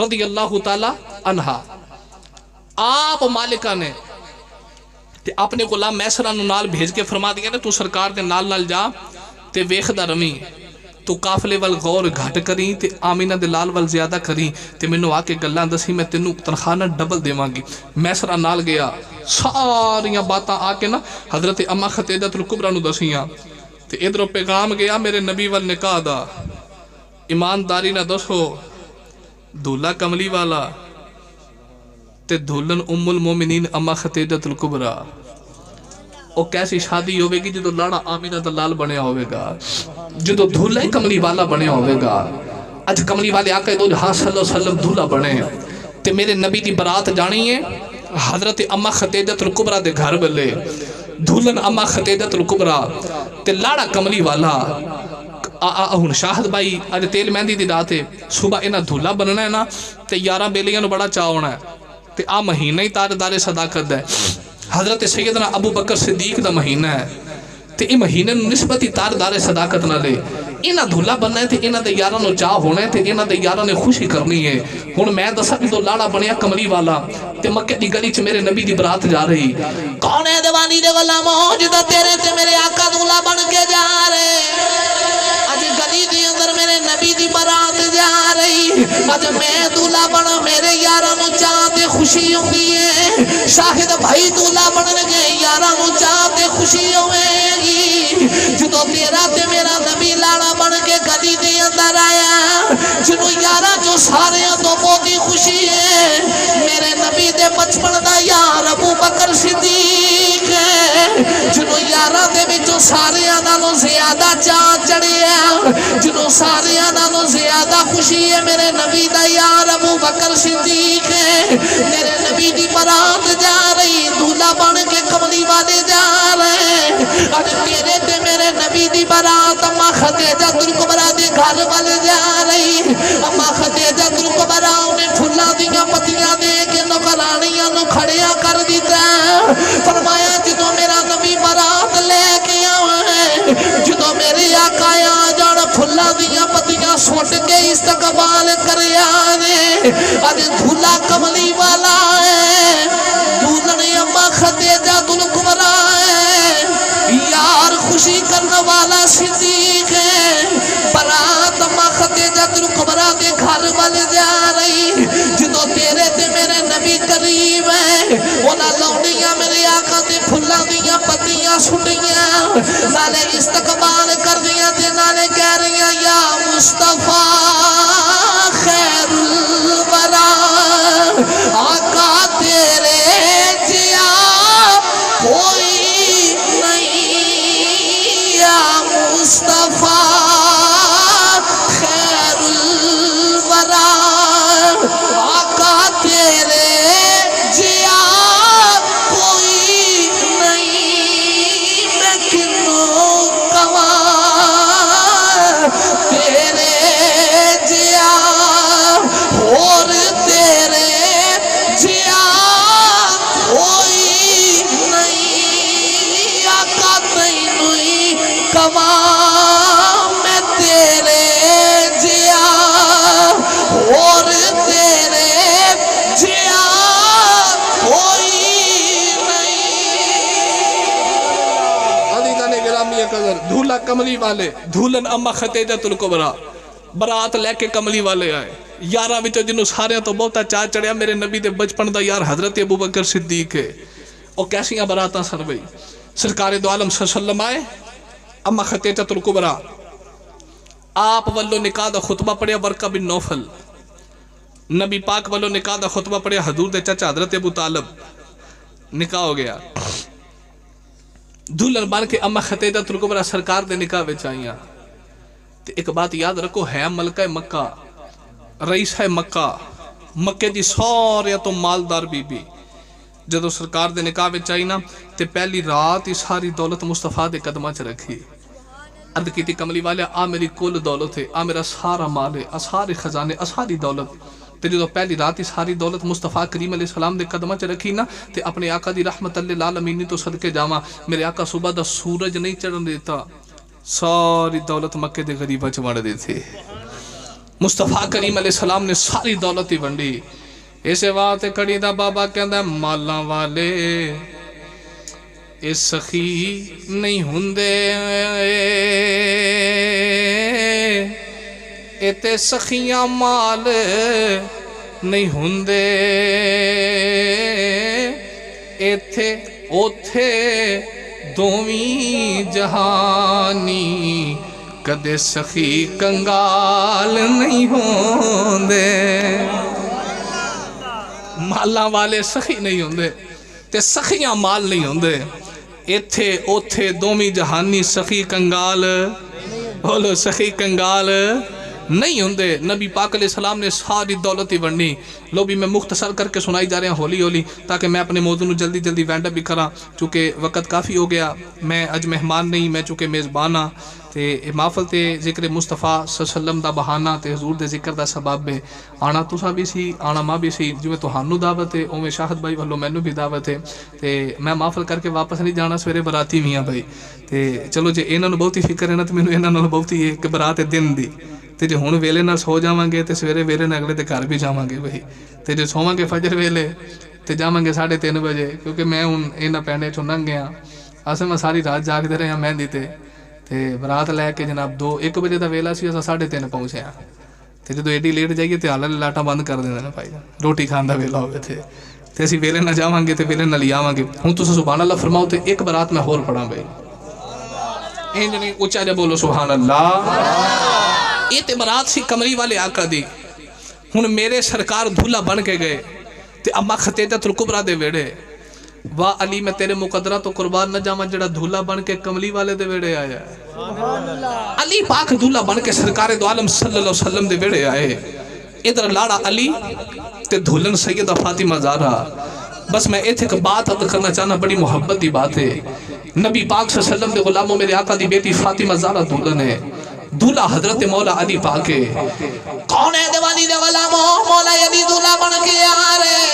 رضی اللہ تعالی عنہا. آپ مالکہ نے تے اپنے غلام میسرہ نو نال بھیج کے فرما دیا نا تو سرکار دے نال نال جا تے ویکھدا رمی تو قافلے وال غور گھٹ کریں تے آمینہ دے لال وال زیادہ کریں تے مینوں آ کے گلاں دسی میں تینوں تنخواہ نہ ڈبل دیواں گی. میسرہ نال گیا ساریاں باتاں آ کے نا حضرت اما ختیجۃ الکبریٰ نو دسیاں تے ادھروں پیغام گیا میرے نبی وال نکاح دا ایمانداری نہ دسو دولہا کملی والا تے دولن ام المومنین اما ختیجۃ الکبریٰ. او کیسی شادی ہوئے گی جدو لاڑا آمینہ دا لال بنیا ہوئے گا جدو دھولہ کملی والا بنیا ہوئے گا. اج کملی والے آقا دو جہاں صلی اللہ علیہ وسلم دھولا بنے تے میرے نبی دی برات جانی ہے حضرت اما ختیجۃ الکبریٰ دے گھر بلے دھولن اما ختیجۃ الکبریٰ تے لاڑا کملی والا. ہن شاہد بھائی اج تیل مہندی دی رات ہے صبح انہاں دھولا بننا ہے نا تے 11 بیلیاں نو بڑا چاہ ہونا ہے تے آ مہینہ ہی تاجدار صداقت ہے حضرت سیدنا ابو بکر صدیق دا مہینہ ہے تے ای مہینے نسبتی تاجدار صداقت نہ لے انہاں دھولا بننا ہے تے انہاں دے یاراں نو چاہ ہونا ہے تے انہاں دے یاراں نے خوشی کرنی ہے. ہن میں دساں جو لاڑا بنیا کملی والا تے مکے دی گلی چ میرے نبی دی برات جا رہی کون ہے دیوانی دے غلاموں جدا تیرے تے میرے آقا دھولا بن کے جا رہے. اج گلی دی اندر میرے نبی دی برات جا رہی اج میں دھولا بنا میرے یاراں نو چاہ تے خوشی ہوندی ہے. شاہد بھائی دھولا بنن گے یاراں نو چاہ تے خوشی ہوے گی جدو تیرا تے میرا نبی لاڑا بن کے گلی دے اندر آیا جنو یاراں جو سارے تو بہت خوشی ہے میرے نبی دے بچپن دا یار ابو بکر صدیق ہے جنو یاراں دے وچوں سارے نالوں زیادہ چاہ چڑھیا جنو سارے نالوں زیادہ خوشی ہے میرے نبی دا یار ابو بکر صدیق ہے. میرے نبی دی برات جا رہی دھولا بن کے کملی والے جا رہے اج تیرے تے میرے نبی دی برات اما ختیجۃ الکبریٰ دے گھر والے جا رہی. اما ختیجۃ الکبریٰ نے پھلاں دیاں پتیاں دے کے نوکرانیاں نو کھڑیا کر دیتا فرمایا جدو میرا نبی برات لے کے آوے جدو میرے آقا آ جان پھلاں دیاں پتیاں سٹ کے استقبال کریا نے اج دھولا کملی والا ہے دھولن اما ختیجۃ الکبریٰ ہے یار خوشی کرنے والا صدیق ہے. برات اما ختیجۃ الکبریٰ دے گھر والے جا رہی جدو تیرے تے میرے نبی قریب ہے انہاں لونڈیاں میرے آقا تے پھلاں دیاں پتیاں سٹیاں نالے استقبال کر دیاں تے نالے کہہ رہیاں یا مصطفیٰ خیر الورا آقا تیرے جیا کوئی نہیں یا مصطفیٰ خیر الورا آقا تیرے جیا کوئی نہیں میں کنوں کواں تیرے جیا اور تیرے جیا کوئی نہیں آقا تینوں ہی کواں میں تیرے جیا اور تیرے جیا کوئی نہیں. دھولا کملی والے دھولن اما ختیجۃ الکبریٰ برات لے کے کملی والے آئے یاراں وچوں جنوں سارے تو بہتا چاہ چڑھیا میرے نبی دے بچپن دا یار حضرت ابو بکر صدیق ہے. او کیسیاں براتاں سن بھئی سرکار دو عالم صلی اللہ علیہ وسلم آئے اما ختیجۃ الکبریٰ آپ والو نکاح دا خطبہ پڑھیا ورقہ بن نوفل نبی پاک والو نکاح دا خطبہ پڑھیا حضور دے چچا حضرت ابو طالب نکاح ہو گیا. دھولن بن کے اما ختیجۃ الکبریٰ سرکار دے نکاح وچ آئیاں تے ایک بات یاد رکھو ہے ملکہ مکہ رئیس ہے مکہ مکے دی سارے تو مالدار بی بی جدو سرکار دے نکاح وچ آئی نا تے پہلی رات ہی ساری دولت مصطفیٰ دے قدماں چ رکھی عرض کیتی کملی والے آ میری کل دولت ہے آ میرا سارا مال ہے آ سارے خزانے آ ساری دولت تے جدو پہلی رات ہی ساری دولت مصطفیٰ کریم علیہ السلام دے قدماں چ رکھی نا تے اپنے آقا دی رحمت للعالمین تو صدقے جاواں میرے آقا صبح دا سورج نہیں چڑھن دیتا ساری دولت مکے دے غریباں چ ونڈ دیتے. مصطفیٰ کریم علیہ السلام نے ساری دولت ہی ونڈی اسے بات کڑی دا بابا کہندا مالاں والے ਇਹ ਸਖੀ ਨਹੀਂ ਹੁੰਦੇ ਇਹ ਤੇ ਸਖੀਆਂ ਮਾਲ ਨਹੀਂ ਹੁੰਦੇ ਇੱਥੇ ਉੱਥੇ ਦੋਵੀਂ ਜਹਾਨੀ ਕਦੇ ਸਖੀ ਕੰਗਾਲ ਨਹੀਂ ਹੁੰਦੇ ਮਾਲਾਂ ਵਾਲੇ ਸਖੀ ਨਹੀਂ ਹੁੰਦੇ ਤੇ ਸਖੀਆਂ ਮਾਲ ਨਹੀਂ ਹੁੰਦੇ ਇੱਥੇ ਉੱਥੇ ਦੋਵੀਂ ਜਹਾਨੀ ਸਖੀ ਕੰਗਾਲ ਬੋਲੋ ਸਖੀ ਕੰਗਾਲ نہیں ہوندے نبی پاک علیہ السلام نے ساری دولت ہی ورنی لو بھی میں مختصر کر کے سنائی جا رہے ہیں ہولی ہولی تاکہ میں اپنے موضوع نو جلدی جلدی وینڈ اپ بھی کراں چونکہ وقت کافی ہو گیا میں اج مہمان نہیں میں چونکہ میزبان ہاں تے محفل تے ذکر مصطفیٰ صلی اللہ علیہ وسلم دا بہانہ تے حضور دے ذکر دا سبب ہے آنا تساں بھی سی آنا ماں بھی سی جویں تہانوں دعوت ہے اوویں شاہد بھائی والوں مینوں بھی دعوت ہے تے میں محفل کر کے واپس نہیں جانا سویرے براتی بھی ہاں بھائی تے چلو جے انہاں نوں بہتی فکر ہے نا تے مینوں انہاں نال بہتی ہے کہ برات دن دی تے جے ہن ویلے نال سو جاواں گے تے سویرے ویلے نال اگلے دے گھر بھی جاواں گے بھائی تے جے سوواں گے فجر ویلے تے جاواں گے 3:30 بجے کیونکہ میں ہن انہاں پینڈے چوں لنਘ گیا اساں میں ساری رات جاگدے رہے ہاں مہندی تے برات لے کے جناب 1 بجے دا ویلا سی اساں 3:30 پہنچے ہاں تے جدوں ایڈی لیٹ جائیے تے حال لاٹاں بند کر دیندے نے بھائی روٹی کھان دا ویلا ہوے تے اسی ویلے نال جاواں گے تے ویلے نال ہی آواں گے ہن تساں سبحان اللہ فرماؤ تے ایک برات میں ہور پڑھاں بھائی انج نہیں اونچا جا بولو سبحان اللہ یہ تے برات سی کمری والے آقا دی ہن میرے سرکار دھولا بن کے گئے تے اما ختیجۃ الکبریٰ دے ویڑے واہ علی میں تیرے مقدرہ تو قربان نہ جاواں جڑا دھولا بن کے کملی والے دے ویڑے آیا علی پاک دھولا بن کے سرکار دو عالم صلی اللہ علیہ وسلم دے ویڑے آئے ادھر لاڑا علی تے دھولن سیدہ فاطمہ زہرا بس میں ایتھے ایک بات عرض کرنا چاہنا بڑی محبت دی بات ہے نبی پاک صلی اللہ علیہ وسلم دے غلاموں میرے آقا دی بیٹی فاطمہ زہرا دھولن ہے دھولا حضرت مولا علی پاک ہے کون ہے دیوانی دے غلاموں مولا علی دھولا بن کے آ رہے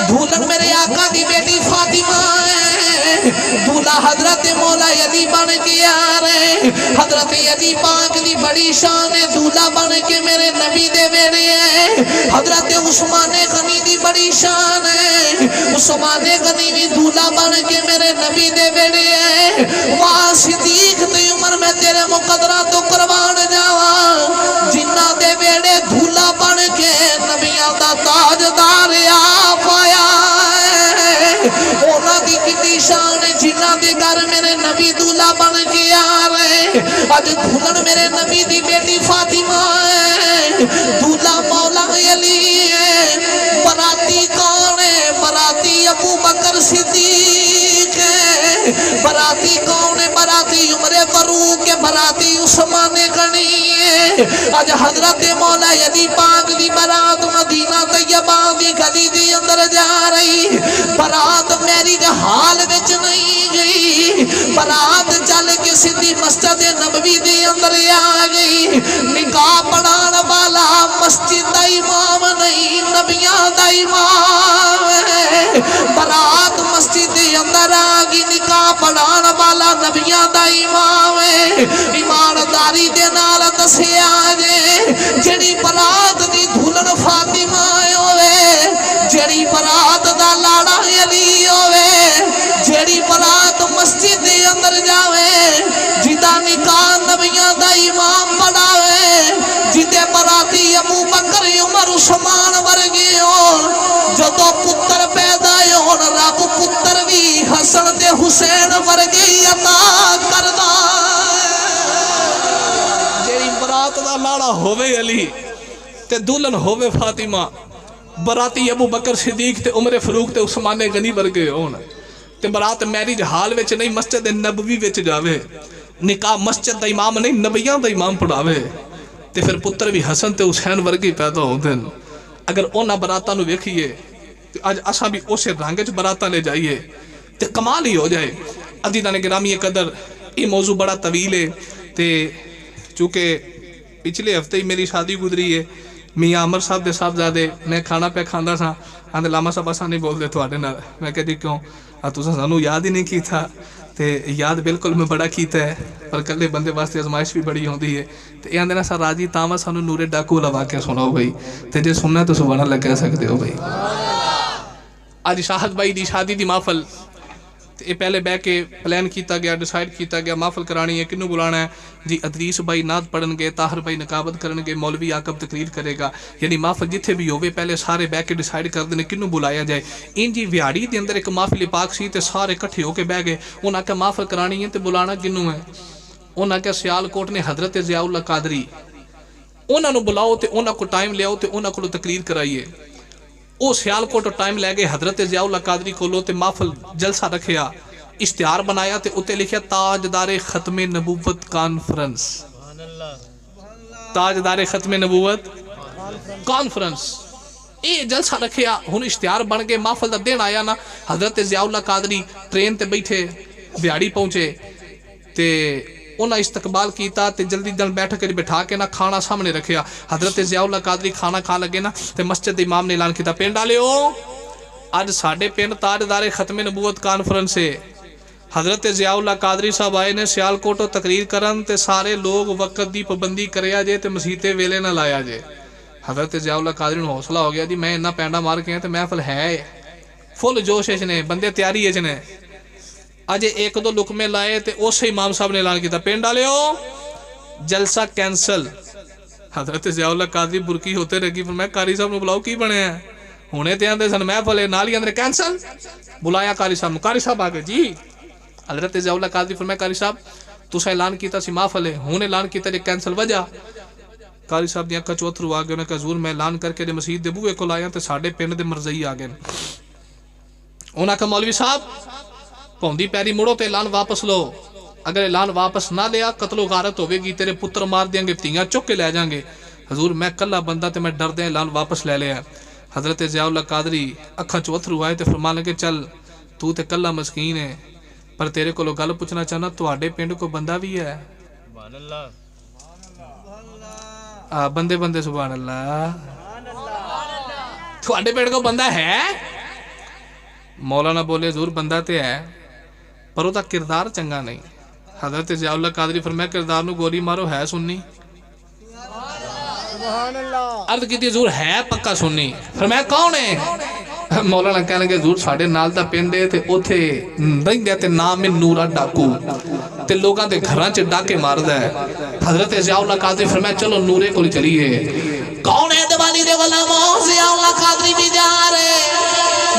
دھولن میرے آقا دی بیٹی فاطمہ ہے دھولا حضرت مولا علی بن کے آ رہے حضرت علی پاک دی بڑی شان ہے دھولا بن کے میرے نبی دے ویڑے ہیں حضرت عثمان غنی دی بڑی شان ہے عثمان غنی بھی دھولا بن کے میرے نبی دے ویڑے ہیں واہ صدیق تے عمر میں تیرے مقدرہ تو قربان جاواں جنہ دے ویڑے دھولا بن کے نبیاں دا تاجدار آپ آیا اونا دی کتنی شان جنہ دے گھر میرے نبی دھولا بن کے آ رہے آج دھولن میرے نبی دی بیٹی فاطمہ ہے دھولا مولا علی ہے براتی کون ہے براتی ابو بکر صدیق ہے براتی کون ہے براتی عمر فاروق ہے براتی عثمان غنی ہے آج حضرت مولا علی پاک دی برات مدینہ طیبہ دی گلی دی اندر جا رہی برات میری حال وچ نہیں گئی برات چل کے سیدھی مسجد نبوی دے اندر آ گئی نکاح پڑھان والا مسجد دا امام نہیں نبیاں دا امام ہے برات مسجد دے اندر آ گئی نکاح پڑھان والا نبیاں دا امام ہے ایمانداری دے نال دسیا جے جڑی برات دی دھولن فاطمہ ہوئے جڑی برات دا لاڑا علی ہوئے جڑی برات مسجد دے اندر جاوے جدا نکاح نبیاں دا امام پڑھاوے جدے براتی ابو بکر عمر عثمان ورگے ہون جدو پتر پیدا ہون رب پتر بھی حسن تے حسین ورگے عطا کردا جڑی برات دا لاڑا ہووے علی تے دلہن ہووے فاطمہ براتی ابو بکر صدیق تے عمر فاروق تے عثمان غنی ورگے ہون تے برات میرج حال وچ نہیں مسجد نبوی وچ جاوے نکاح مسجد دا امام نہیں نبیاں دا امام پڑھاوے تے پھر پتر بھی حسن تے حسین ورگی پیدا ہوندے اگر انہاں براتاں نو ویکھیے تے اج اساں بھی اسے رنگ وچ براتاں لے جائیے تے کمال ہی ہو جائے عزیزان گرامی قدر یہ موضوع بڑا طویل ہے تے چونکہ پچھلے ہفتے ہی میری شادی گزری ہے میاں عمر صاحب دے صاحبزادے میں کھانا پہ کھاندا سا آندے لاما صاحب اساں نہیں بول دے تواڈے نال میں کہا جی کیوں تساں سانوں یاد ہی نہیں کی تھا تے یاد بالکل میں بڑا کیتا ہے پر کلے بندے واسطے آزمائش بھی بڑی ہوندی ہے تے یہ آندے نا سر راجی تاں سانوں نور ڈاکو لوا کے سناؤ بھائی تے جے سننا تو سبحان اللہ کہہ سکتے ہو بھائی آج شاہد بھائی دی شادی دی محفل یہ پہلے بہ کے پلان کیتا گیا، ڈیسائڈ کیتا گیا محفل کرانی ہے، کنوں بلانا ہے جی ادریس بھائی نعت پڑھن گے، طاہر بھائی نقابت کرن گے، مولوی عاقب تقریر کرے گا، یعنی محفل جتھے بھی ہوئے پہلے سارے بہ کے ڈیسائڈ کر دیں کنوں بلایا جائے۔ ان جی ویاڑی دے اندر ایک محفل پاک سی تے سارے کٹھے ہو کے بہ گئے، انہاں کہ محفل کرانی ہے تے بلانا کنوں ہے؟ انہاں کہ سیالکوٹ نے حضرت ضیاء اللہ قادری، انہاں نو بلاؤ تے انہاں کو ٹائم لے آؤ تے انہاں کو تقریر کرائیے۔ او سیالکوٹ ٹائم لے گئے حضرت ضیاء اللہ قادری کو لو تے محفل جلسہ رکھیا، اشتہار بنایا تے اتے لکھیا تاجدار ختم نبوت کانفرنس، تاجدار ختم نبوت کانفرنس، یہ جلسہ رکھیا۔ ہن اشتہار بن گئے، محفل دا دن آیا نا، حضرت ضیاء اللہ قادری ٹرین تے بیٹھے بیاڑی پہنچے تے انہاں استقبال کیتا تے جلدی دل بیٹھ کر بٹھا کے نا کھانا سامنے رکھیا۔ حضرت ضیاء اللہ قادری کھانا کھا لگے نا تے مسجد امام نے اعلان کیتا پنڈ والےو اج ساڈے پنڈ تاجدار ختم نبوت کانفرنس ہے، حضرت ضیاء اللہ قادری صاحب آئے نے سیالکوٹوں تقریر کرن تے سارے لوگ وقت دی پابندی کریا جے تے مسیتے ویلے نہ لایا جے۔ حضرت ضیاء اللہ قادری نو حوصلہ ہو گیا جی میں اتنا پینڈا مار کے ہیں تے محفل ہے فل جوش اچ نے، بندے تیاری اچ نے۔ اج ایک دو لقمے لائے تے اسے امام صاحب نے اعلان کیتا پنڈ والےو جلسہ کینسل۔ حضرت ضیاء اللہ قادری برکی ہوتے رہی، فرمایا قاری صاحب نو بلاؤ کی بنے ہیں؟ ہونے تے آندے سن محفل ہے نال ہی اندر کینسل، بلایا قاری صاحب نو، قاری صاحب آ گئے جی۔ حضرت ضیاء اللہ قادری فرمایا قاری صاحب تساں اعلان کیتا سی محفل ہے، ہن اعلان کیتا جے کینسل، وجہ؟ قاری صاحب دیاں اکھاں چوں اتھرو آ گئے، انہاں کہا حضور میں اعلان کر کے جے مسجد دے بوئے کول آیا تے ساڈے پنڈ دے مرزئی آ گئے۔ انہاں کہا مولوی صاحب پوندی پیری مڑو تے اعلان واپس لو، اگر اعلان واپس نہ لیا قتل و غارت ہوے گی، تیرے پتر مار دیاں گے، تیاں چک کے لے جائیں گے۔ حضور میں کلا بندہ تے میں ڈر دے اعلان واپس لے لیا۔ حضرت ضیاء اللہ قادری اکھاں چوں اتھرو آئے تے فرمان لگے چل تو تے کلا مسکین ہے، پر تیرے کو گل پوچھنا چاہنا تواڈے پنڈ کو بندہ بھی ہے؟ بندے بندے سبحان اللہ، تواڈے پنڈ کو بندہ ہے؟ مولانا بولے حضور بندہ تے ہے پر وہ کردار چنگا نہیں۔ حضرت ضیاء اللہ قادری فرمایا کردار نو گولی مارو ہے سنی؟ عرض کی حضور ہے پکا سنی؟ فرمایا کون ہے؟ مولانا کہنے لگے حضور ساڈے نال دا پنڈ ہے تے اوتھے رہندا تے نام ہے نورا ڈاکو تے لوگاں دے گھراں چ ڈاکے ماردا ہے۔ حضرت ضیاء اللہ قادری فرمایا چلو نورے کول چلیے۔ کون ہے دیوالی دے غلاموں؟ ضیاء اللہ قادری بھی جا رہے،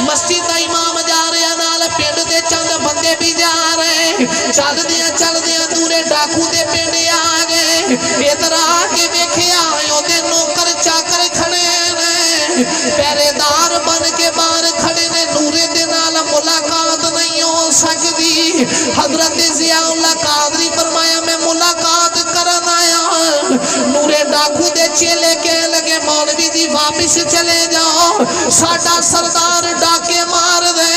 مسجد دا امام جا رہے، نال پنڈ دے چند بندے بھی جا رہے، چل دیاں دورے ڈاکو دے پنڈ آ گئے، ادھر آ کے ویکھیا اودے نوکر چاکر کھڑے نے، پہرے دار بن کے باہر کھڑے نے، نورے دے نال ملاقات نہیں ہو سکتی۔ حضرت ضیاء اللہ قادری فرمایا میں ملاقات کرن آیا۔ نورے ڈاکو دے چیلے کہنے لگے مولوی جی واپس چلے جاؤ، ساڈا سردار ڈاکے مار دے،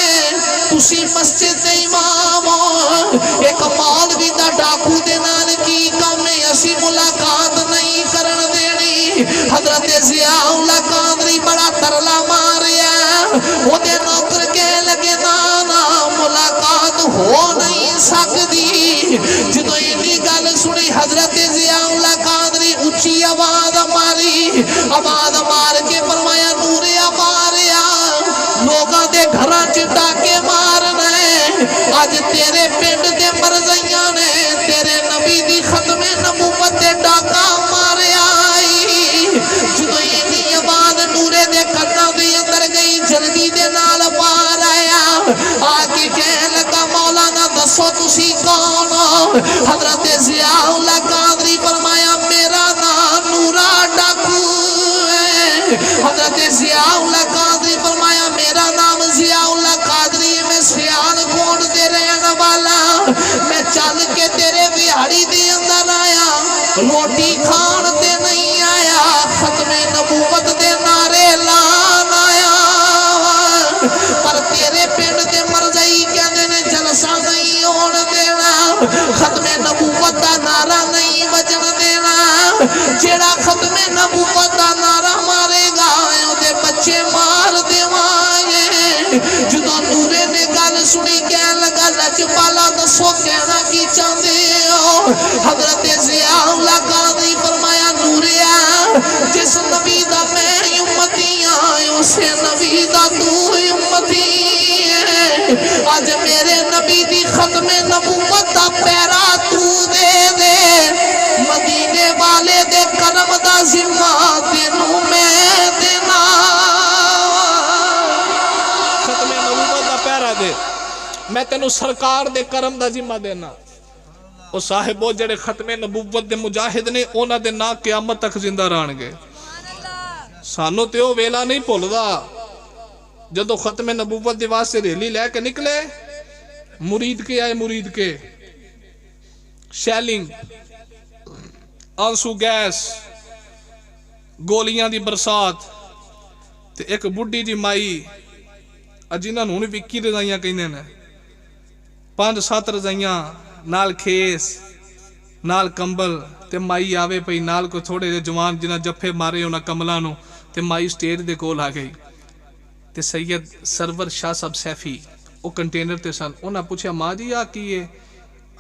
تسی مسجد دے امام ہو، ایک مولوی دا ڈاکو دے نال کی کم ہے، اسی ملاقات نہیں کرن دینی۔ حضرت ضیاء اللہ قادری بڑا ترلا ماریا، وہ دے نوکر کہنے لگے نا ملاقات ہو نہیں سکتی۔ جدو انہی گل سنی حضرت ضیاء اللہ قادری اچھی آواز ماری، آواز مار کے فرمایا نورے ماریا لوگاں دے گھراں چ ڈاکے مارنے، اج تیرے پنڈ دے مرزیاں نے تیرے نبی دی ختم نبوت دے ڈاکا ماریا۔ جدو انہی آواز نورے دے کنا دے اندر گئی، جلدی دے نال پار آیا، آ کے کہنے لگا مولانا دسو تسی کون ہو؟ حضرت ضیاء اللہ قادری فرمایا میرا نام نورا ڈاکو ہے۔ حضرت ضیاء اللہ قادری فرمایا میرا نام ضیاء اللہ قادری ہے، میں سیالکوٹ دے رہن والا، میں چل کے تیرے ویاڑی دے اندر آیا، روٹی کھان تے نہیں آیا، ختم نبوت دے نعرے لان آیا، پر تیرے پنڈ دے مرزئی کہندے نے جلسہ نہیں ہون دینا، ختم نبوت دا نعرہ نہیں بجن دینا، جیڑا ختم نبوت دا نعرہ مارے گا اودے بچے مار دیواں۔ جدو نورے نے گل سنی کہنے لگا لجپالا دسو کہنا کی چاہتے ہو؟ حضرت ضیاء اللہ قادری فرمایا نوریا جس نبی دا میں امتی آئے اسے نبی دا تو امتی ہے، آج میرے نبی میں تینوں سرکار دے کرم دا ذمہ دینا. او صاحبو جڑے ختم نبوت دے مجاہد نے انہاں دے نا قیامت تک زندہ رہن گے. سانو تے او ویلا نہیں بھولدا جدو ختم نبوت دے واسطے ریلی لے کے نکلے مرید کے آئے مرید کے شیلنگ آنسو گیس گولیاں دی برسات تے ایک بڈھی جی مائی جنہاں نوں بھی 21 رضائیاں کہندے نے 5-7 رضائیاں نال کھیس نال کمبل تے مائی آوے پئی نال کو تھوڑے جے جوان جنہاں جفے مارے انہاں کملاں نوں تے مائی سٹیج دے کول آ گئی تے سید سرور شاہ صاحب سیفی او کنٹینر تے سن. انہاں پوچھیا ماں جی آ کی ہے؟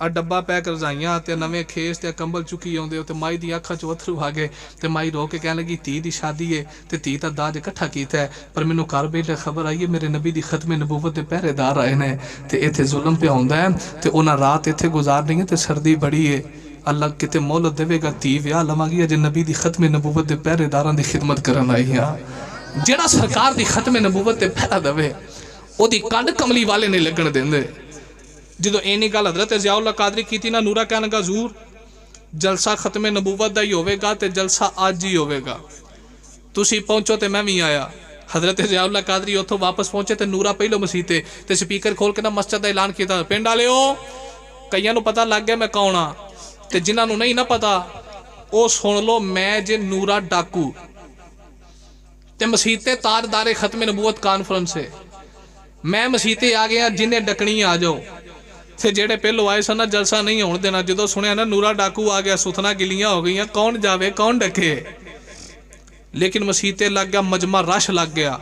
آ ڈبا پیک رضائیاں تے نویں کھیس تے کمبل چکی آوندے ہو تے مائی دی اکھاں چ اتھرو آ گئے تے مائی رو کے کہن لگی تی دی شادی ہے تے تی تا داج اکٹھا کیتا ہے پر مینوں گھر بیٹھے خبر آئی ہے میرے نبی دی ختم نبوت دے پہرے دار آئے نے تے ایتھے ظلم پہ ہوندا ہے تے انہاں رات ایتھے گزارنی ہے تے سردی بڑی ہے. اللہ کتے مہلت دے گا تی ویاہ لواں گی اجے نبی دی ختم نبوت دے پہرے داراں دی خدمت کرن آئی ہاں. جڑا سرکار دی ختم نبوت دے پہرا دے او دی کنڈ کملی والے نہیں لگن دیندے. جدو اینی گل حضرت ضیاء اللہ قادری کیتی نا نورا کہنے گا حضور جلسہ ختم نبوت دا ہی ہوئے گا تے جلسہ آج ہی ہوئے گا. تسی پہنچو تے میں بھی آیا. حضرت ضیاء اللہ قادری اتھوں واپس پہنچے تے نورا پہلو مسیتے تے سپیکر کھول کے نا مسجد دا اعلان کیتا پنڈ والے ہو کئیاں نوں پتہ لگ گیا میں کون ہاں تے جنہاں نوں نہیں نہ پتا او سن لو میں جے نورا ڈاکو تے مسیتے تاجدار ختم نبوت کانفرنس ہے. میں مسیتے آ گیا جنہیں ڈکنی آ جاؤ تے جیڑے پہلو آئے سن جلسہ نہیں ہون دینا. جدو سنیا نا نورا ڈاکو آ گیا ستھنا گلیاں ہو گئیاں کون جاوے کون ڈکے. لیکن مسیتے لگ گیا مجمع رش لگ گیا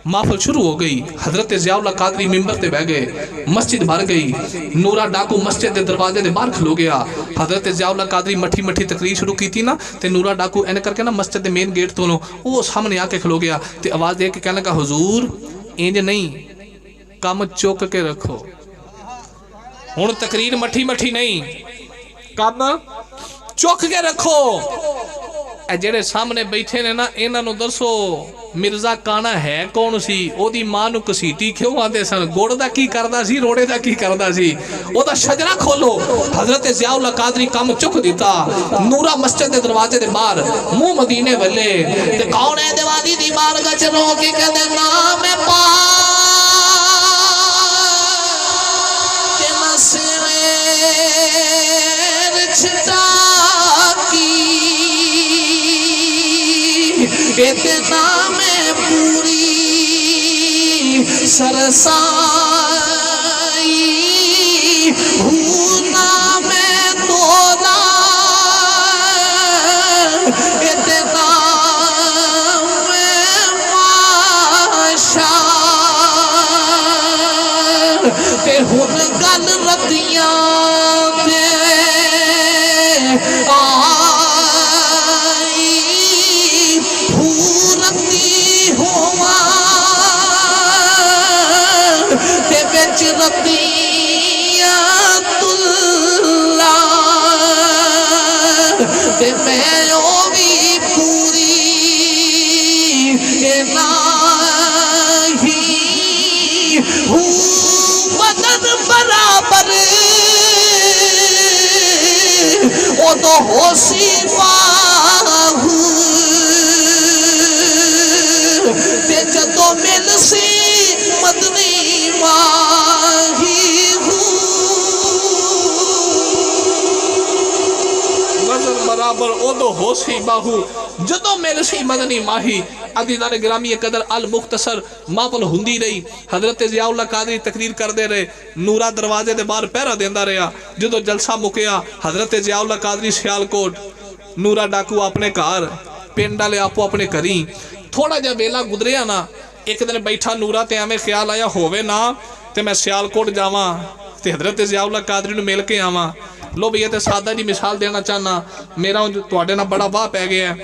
محفل شروع ہو گئی. حضرت ضیاء اللہ قادری ممبر تے بیٹھ گئے مسجد بھر گئی. نورا ڈاکو مسجد دے دروازے دے باہر کھلو گیا. حضرت ضیاء اللہ قادری مٹھی مٹھی تقریر شروع کی تھی نا تے نورا ڈاکو این کر کے نا مسجد دے مین گیٹ تو لو وہ سامنے آ کے کھلو گیا تے آواز دے کے کہنے لگا حضور انج نہیں کام چوک کے رکھو. ہن تقریر مٹھی مٹھی نہیں کام چوک کے رکھو. اے جڑے سامنے بیٹھے نے نا انہاں نوں دسو مرزا کانا ہے کون سی او دی ماں نوں کسیٹی کیوں آندے سن گڑ دا کی کردا سی روڑے دا کی کردا سی او دا شجرا کھولو. حضرت ضیاء اللہ قادری کم چک دیتا. نورا مسجد دے دروازے دے باہر منہ مدینے والے تے کون ہے دیوانی دی بارگاہ چ رو کے کہندے نام پاک تے مسیر چھٹا اتنا میں پوری سرسائی ہوں نام تولا اتنا میں ماشا تے ہن گل ردیاں تے ربیت اللہ تے میں او بھی پوری الہی ہوں وطن برابر او تو ہو سی باہو تے جدو مل سی مدنی ماہی وزن برابر اودو ہو سی باہو جدو میل سی مدنی ماہی. عزیزان گرامی قدر المختصر محفل ہوندی رہی. حضرت ضیاء اللہ قادری تقریر کر دے رہے. نورا دروازے دے باہر پہرا دیندا رہا. جدو جلسہ مکیا حضرت ضیاء اللہ قادری سیالکوٹ نورا ڈاکو اپنے گھر پنڈ والے آپو اپنے گھریں. تھوڑا جا ویلا گزریا نا ایک دن بیٹھا نورا تے ہمیں خیال آیا ہووے نا تے میں سیالکوٹ جاواں تے حضرت ضیاء اللہ قادری نوں مل کے آواں. لو بھئی تے سادہ جی مثال دینا چاہنا میرا تواڈے نال بڑا واہ پی گیا ہے.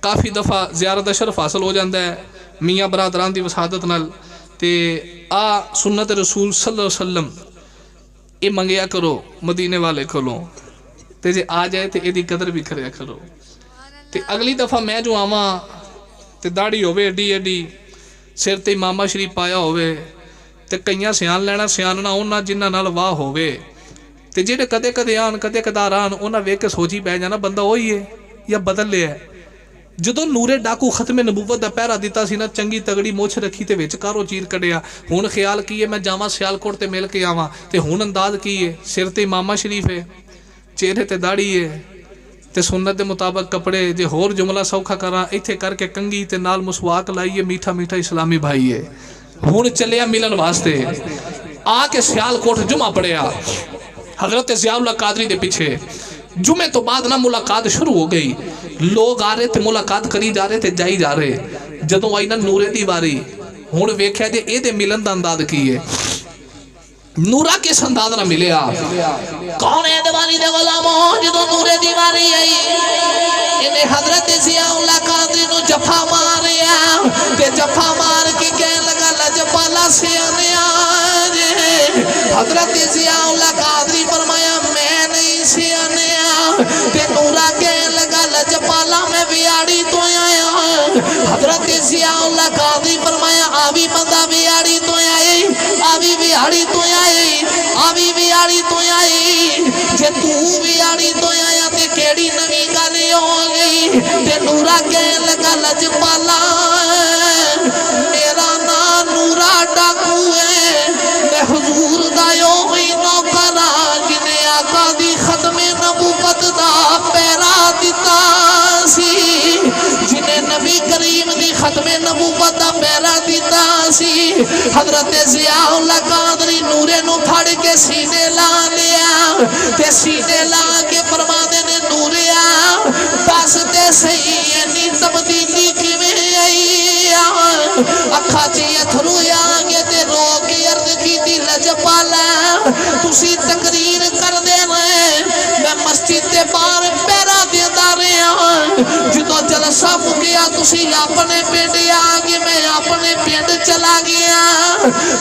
کافی دفعہ زیارت دا شرف حاصل ہو جاندہ ہے میاں برادران دی وسادت نال تے آ سنت رسول صلی اللہ علیہ وسلم اے منگیا کرو مدینے والے کھولو تے جے آ جائے تے اے دی قدر بھی کریا کرو. تے اگلی دفعہ میں جو آواں تے داڑھی ہوئے ایڈی ایڈی سر تے امامہ شریف پایا ہوئے تے کئیاں سیان لینا سیاننا انہاں جنہاں نال واہ ہووے تے جڑے کدے کدے آن کدے کدار آن انہاں ویکھ کے سوچی پہ جانا بندہ وہی ہے یا بدل لیا ہے. جدوں نورے ڈاکو ختم نبوت دا پہرا دیتا سی نا چنگی تگڑی مچھ رکھی تے وچ کارو چیر کڈیا. ہن خیال کی ہے میں جاواں سیالکوٹ تے مل کے آواں تے ہن انداز کی ہے سر تے امامہ شریف ہے چہرے تے داڑھی ہے تے سنت دے مطابق کپڑے جے ہور جملہ سوکھا کراں ایتھے کر کے کنگھی تے نال مسواک لائیے میٹھا میٹھا اسلامی بھائی ہے. ہن چلیا ملن واسطے آ کے سیالکوٹ جمعہ پڑھیا حضرت ضیاء اللہ قادری دے پیچھے. جمعے تو بعد نہ ملاقات شروع ہو گئی. لوگ آ رہے تھے ملاقات کری جا رہے تھے جائی جا رہے. جدوں آئی نا نورے دی واری ہن ویکھیا جے اے دے ملن دا انداز کی ہے. نورا کس انداز نہ ملیا کون ہے دیوانی دے غلاموں جدوں نورے دی واری آئی انہیں حضرت ضیاء اللہ قادری نو جفا ماریا تے جفا مار کے کہنے لگا لجپالا سیانیا حضرت ضیاء اللہ قادری فرمایا میں نہیں سیانیا تے نورا کہنے لگا لجپالا میں بیاڑی تو آیا. حضرت ضیاء اللہ قادری فرمایا آبی بندہ بیاڑی تو آئی آبی بیاڑی تو آئی آبی بیاڑی تو آئی جے تو بیاڑی تو آیا تے کیڑی نوی گالی ہو گئی تے نورا کہنے لگا لجپالا میرا نا نورا ڈاکو ہے میں حضور دایو ہی نوکرا جنہیں آقا دی ختم نبوت دا پیرا دیتا سی جنہیں نبی کریم دی ختم نبوت دا پیرا دیتا سی. حضرت ضیاء اللہ قادری نورے نو پھڑ کے سینے لا لیا تے سینے لا کے فرمانے نے نوریا دس تے صحیح اینی تبدیلی کیویں آئی اکھا چ اتھرو آگے تے رو کے عرض کیتی لجپالا تسی تقریر کر دے رہے میں مسجد تے باہر پیرا دیندا رہا جدوں جلسہ مکیا تسی اپنے پنڈ آگے میں اپنے پنڈ چلا گیا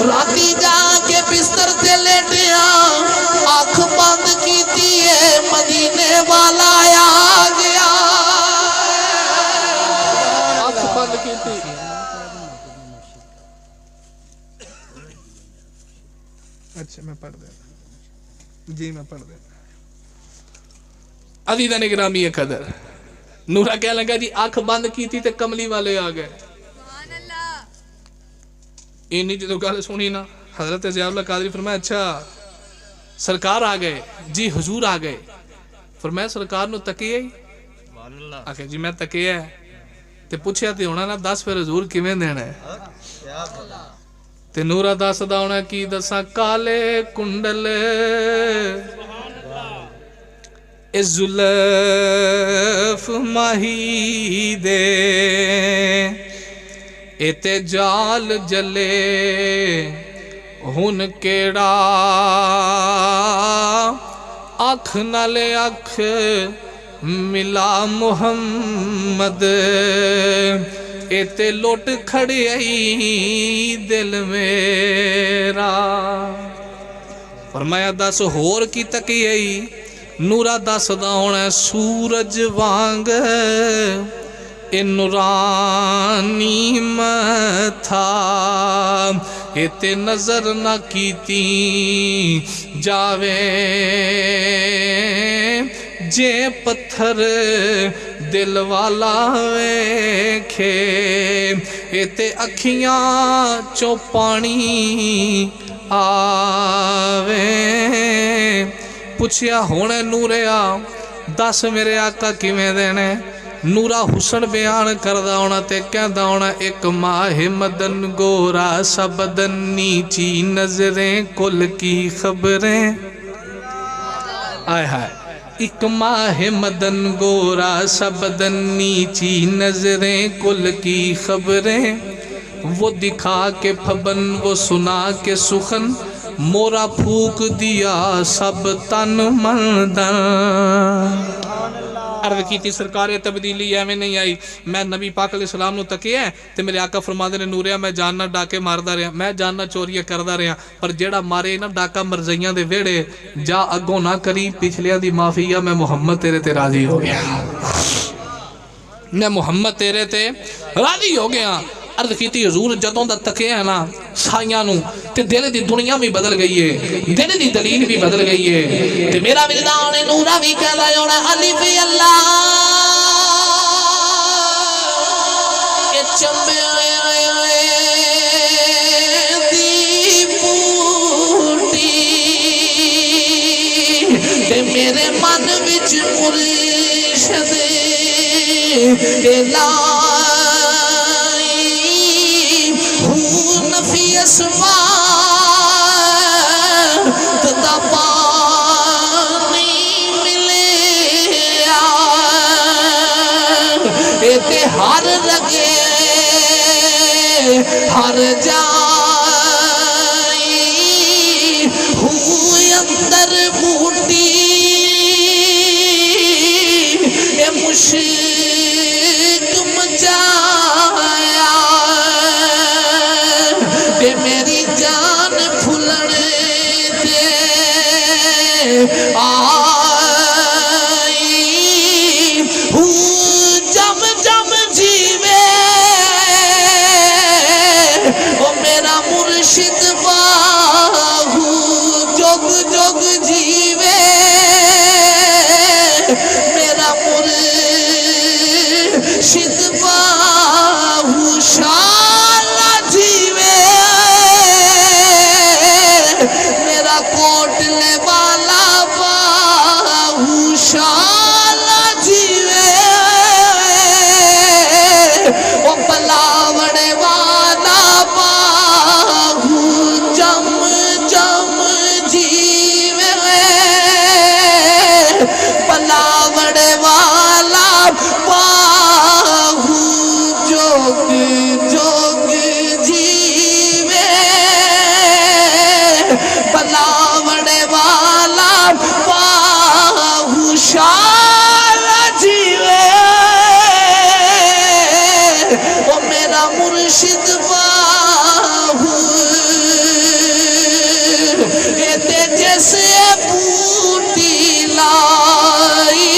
راتی جا کے بستر تے لیٹیا آنکھ بند کیتی ہے مدینے والا آ گیا آنکھ بند کیتی. اچھا میں پڑھ دیتا جی میں پڑھ دیتا. عزیزان گرامی قدر نورا کہہ لگا جی آنکھ بند کی تھی تے کملی والے آ گئے. اینی جدو گل سنی نا حضرت ضیاء اللہ قادری فرمایا اچھا سرکار آ گئے جی حضور آ گئے. فرمایا سرکار نو تکیہ ہی آکے جی میں تکیہ ہے تے پوچھیا تے ہونا نا دس پھر حضور کیویں دینا ہے تے نورا دس دا ہونا کی دساں کالے کنڈل اے زلف ماہی دے اے تے جال جلے ہن کیڑا اکھ نالے اکھ ملا محمد اے تے لوٹ کھڑی آئی دل میرا. فرمایا دس ہور کی تکی آئی نورا دس دا ہونا سورج وانگ اے نورانی متھا اے تے نظر نہ کیتی جاوے جے پتھر دل والا ویکھے اے تے اکھیاں چوں پانی آوے. پوچھیا ہونے نوریا دس میرے آقا کیویں دینے نورا حسن بیان کردہ ہونا تے کہندہ ہونا ایک ماہ مدن گورا سبدن نیچی نظریں کل کی خبریں آئے ہائے ایک ماہ مدن گورا سبدن نیچی نظریں کل کی خبریں وہ دکھا کے پھبن وہ سنا کے سخن مورا پھوک دیا سب تن مندن. عرض کی تھی سرکار تبدیلی ہے میں نہیں آئی میں نبی پاک علیہ السلام نو تکیہ ہے تے میرے آقا فرماندے نے نوریا میں جاننا ڈاکے ماردہ رہا میں جاننا چوریہ کردہ رہا پر جیڑا مارے نا ڈاکا مرزیاں دے ویڑے جا اگوں نہ کری پچھلیاں دی معافیہ میں محمد تیرے تے راضی ہو گیا میں محمد تیرے تے راضی ہو گیا. عرض کیتی حضور جدوں دا تکیا ہے نا سائیاں نو تے دل دی دنیا بھی بدل گئی ہے، دل دی دلیل بھی بدل گئی ہے، تے میرا ولدان نورا بھی کہدا ہونا علی فی اللہ اے چمبے میرے من وچ مرشد لائی ہوں نفی اسماء دا پانی ملے تے ہر لگے ہر جائی ہوں اندر بوٹی مشک مچایا تے میری جان پھلنے تے آئی ہوں جم جم جیوے او میرا مرشد باہو جگ جگ جیوے میرا مرشد باہو شالا جیوے میرا کوٹلے والا باہو شالا جیوے وہ پلاوڑے والا باہو جم جم جیوے پلاوڑے والا باہو جوگ جوگ جیوے پلاوڑے والا باہو شال جیوے وہ میرا مرشد باہو یہ تے جیسے بوٹی لائی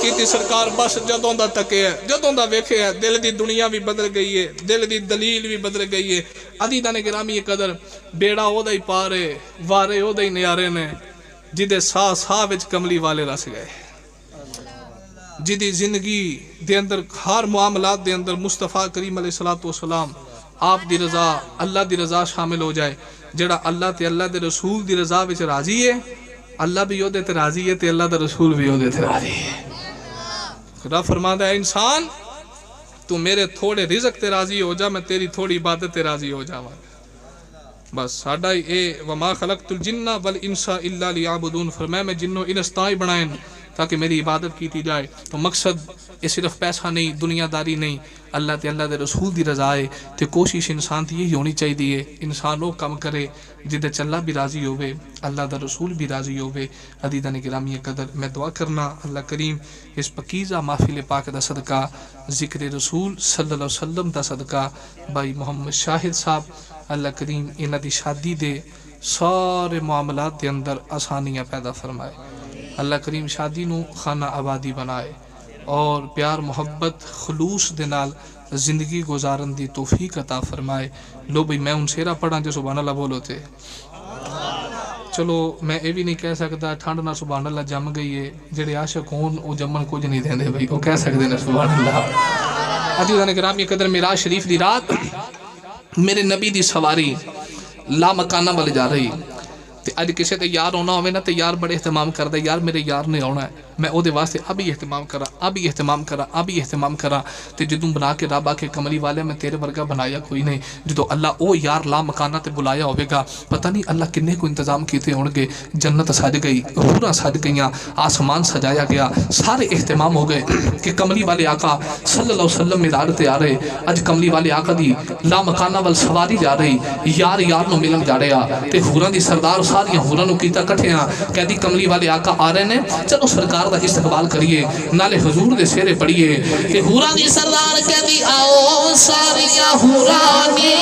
کیتی سرکار بس جدوں دا تکے ہے جدوں دا ویکھے ہے دل دی دنیا بھی بدل گئی ہے دل دی دلیل بھی بدل گئی ہے عزیزاں گرامی قدر بیڑا او دا ہی پارے وارے او دا ہی نیارے نے جدے ساہ ساہ وچ کملی والے رس گئے جدی زندگی دے اندر ہر معاملات دے اندر مصطفیٰ کریم علیہ السلام آپ دی رضا اللہ دی رضا شامل ہو جائے جڑا اللہ تے اللہ دے رسول دی رضا وچ راضی ہے اللہ بھی او دے تے راضی ہے تے اللہ دا رسول بھی او دے تے راضی ہے خدا فرماتا ہے انسان تو میرے تھوڑے رزق تے راضی ہو جا میں تیری تھوڑی عبادت تے راضی ہو جاواں بس ساڈا اے وما خلقت الجن والانس الا لیعبدون فرمایا میں جنوں انس تاں ہی بنائے تاکہ میری عبادت کیتی جائے تو مقصد یہ صرف پیسہ نہیں دنیا داری نہیں اللہ تے اللہ دے رسول دی رضا ہے تے کوشش انسان دی یہی ہونی چاہیے انسان وہ کم کرے جدے چلا بھی راضی ہوئے اللہ دا رسول بھی راضی ہوئے عزیزاں گرامی قدر میں دعا کرنا اللہ کریم اس پکیزہ محفل پاک دا صدقہ ذکر رسول صلی اللہ علیہ وسلم دا صدقہ بھائی محمد شاہد صاحب اللہ کریم انہاں دی شادی دے سارے معاملات دے اندر آسانیاں پیدا فرمائے اللہ کریم شادی نو خانہ آبادی بنائے اور پیار محبت خلوص دے نال زندگی گزارن دی توفیق عطا فرمائے لو بھئی میں ان سیرہ پڑھاں جو سبحان اللہ بولو تھے چلو میں یہ بھی نہیں کہہ سکتا ٹھنڈ نہ سبحان اللہ جم گئی ہے جڑے عاشق ہون وہ جمن کچھ نہیں دیں دے بھئی وہ کہہ سکتے ہیں سبحان اللہ عزیزان گرامی قدر معراج شریف دی رات میرے نبی دی سواری لا مکانہ والے جا رہی تے اج کسے تے یار ہونا ہوئے نا تے یار بڑے اہتمام کر دے یار میرے یار نے ہونا ہے میں او دے واسطے ابھی اہتمام کرا تے جدوں بنا کے رب آکے کملی والے میں تیرے ورگا بنایا کوئی نہیں جدو اللہ او یار لا مکانہ تے بلایا ہوئے گا پتہ نہیں اللہ کنے کو انتظام کیتے ہونگے جنت سج گئی حوراں سج گئیاں آسمان سجایا گیا سارے اہتمام ہو گئے کہ کملی والے آقا صلی اللہ علیہ وسلم معراج تے آ رہے اج کملی والے آقا دی لا مکانہ وال سواری جا رہی یار نو ملن جا رہا تے حوراں دی سردار ساریاں حوراں نو کیتا کٹھے ہاں کہہ دی کملی والے آقا آ رہے نے چلو سرکار دا استقبال کریے نالے حضور دے سیرے پڑھیے کہ حوراں دی سردار کہہ دی آؤ ساریاں حوراں نی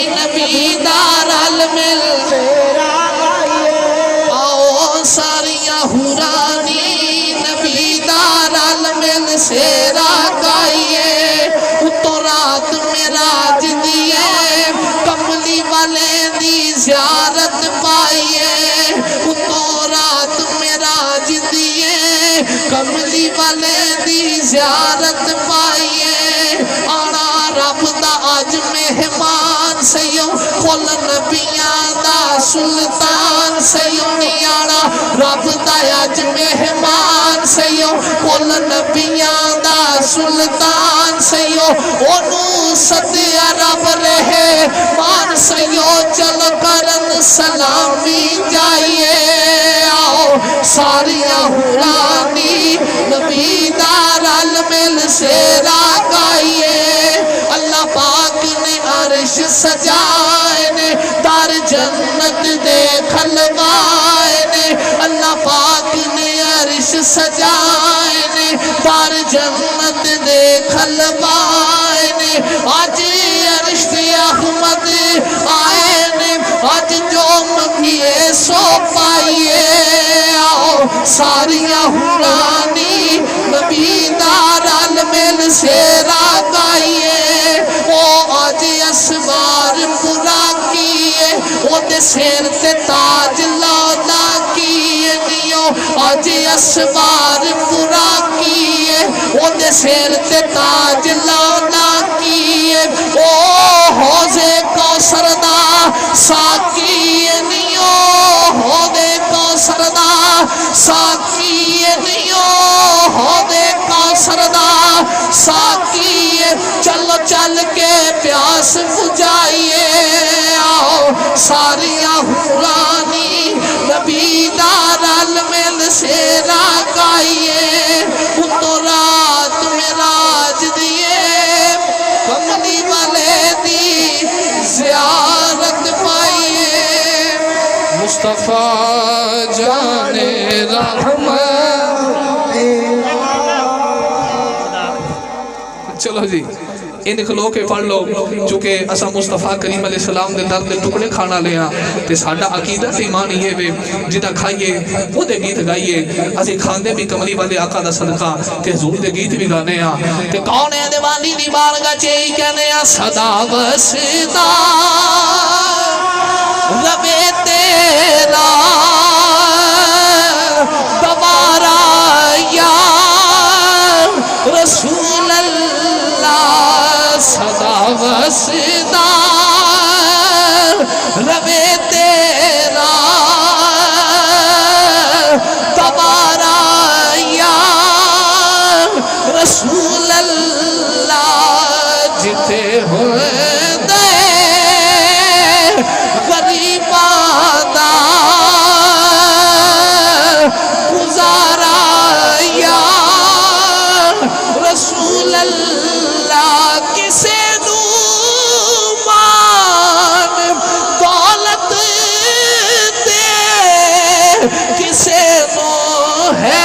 نبی دار المل آؤ ساریاں حوراں نی نبی دار المل سیرا گائیے اتو رات میں راج دیے کملی والے دی زیارت پائیے اتو رات میں راج دیے کملی والے دی زیارت پائیے آنا رب دا آج مہمان سیو کھول نبیاں دا سلطان سیو نیانا رب دا آج مہمان سیو کھول نبیاں دا سلطان سیو اونو صدیہ رب رہے مان سیو چل کرن سلامی جائیے آؤ ساریاں ہورانی نبی دار المل سے راگائیے اللہ پاک نے عرش سجائے نے دار جنت دے کھلوائے نے اللہ پاک نے عرش سجائے نے دار جنت دے کھلوائے نے آج عرش احمد آئے نے آج جو منگیے سو پائیے آؤ ساریاں ہورانی نبی دار المل سے راگائیے او آج اسوار پورا کیے او دے سیر تے تاج لالا کیے نیو آج اسوار پورا کیے او دے سیر تے تاج لالا کیے او حوضے کوثر دا ساکیے نیو حوضے کوثر دا ساکیے نیو حوضے کوثر دا ساکیے چلو چل کے پیاس بجھائیے آؤ ساریاں ہورانی نبی دار المل سے راگائیے اتو رات میں راج دیے کملی والے دی زیارت پائیے مصطفیٰ جان رحمت چلو جی ان کھلو کے پڑھ لو چونکہ اسا مصطفیٰ کریم علیہ السلام دے در دے ٹکڑے کھانا لیا تے ساڈا عقیدہ ایمان یہ وے جدا کھائیے وہ دے گیت گائیے اسی کھاندے بھی کملی والے آقا دا صدقہ تے حضور دے گیت بھی گانے ہاں تے کون ہے دیوانی دی بارگاہ چہی کہنے ہاں صدا وسدا ربے تیرا دوبارہ یا رسول اللہ صدا وسدا ربے تیرا دوبارہ یا رسول اللہ جتے ہوئے دے غریباں دا گزارا یا رسول اللہ کسے نو مان دولت دے کسے نو ہے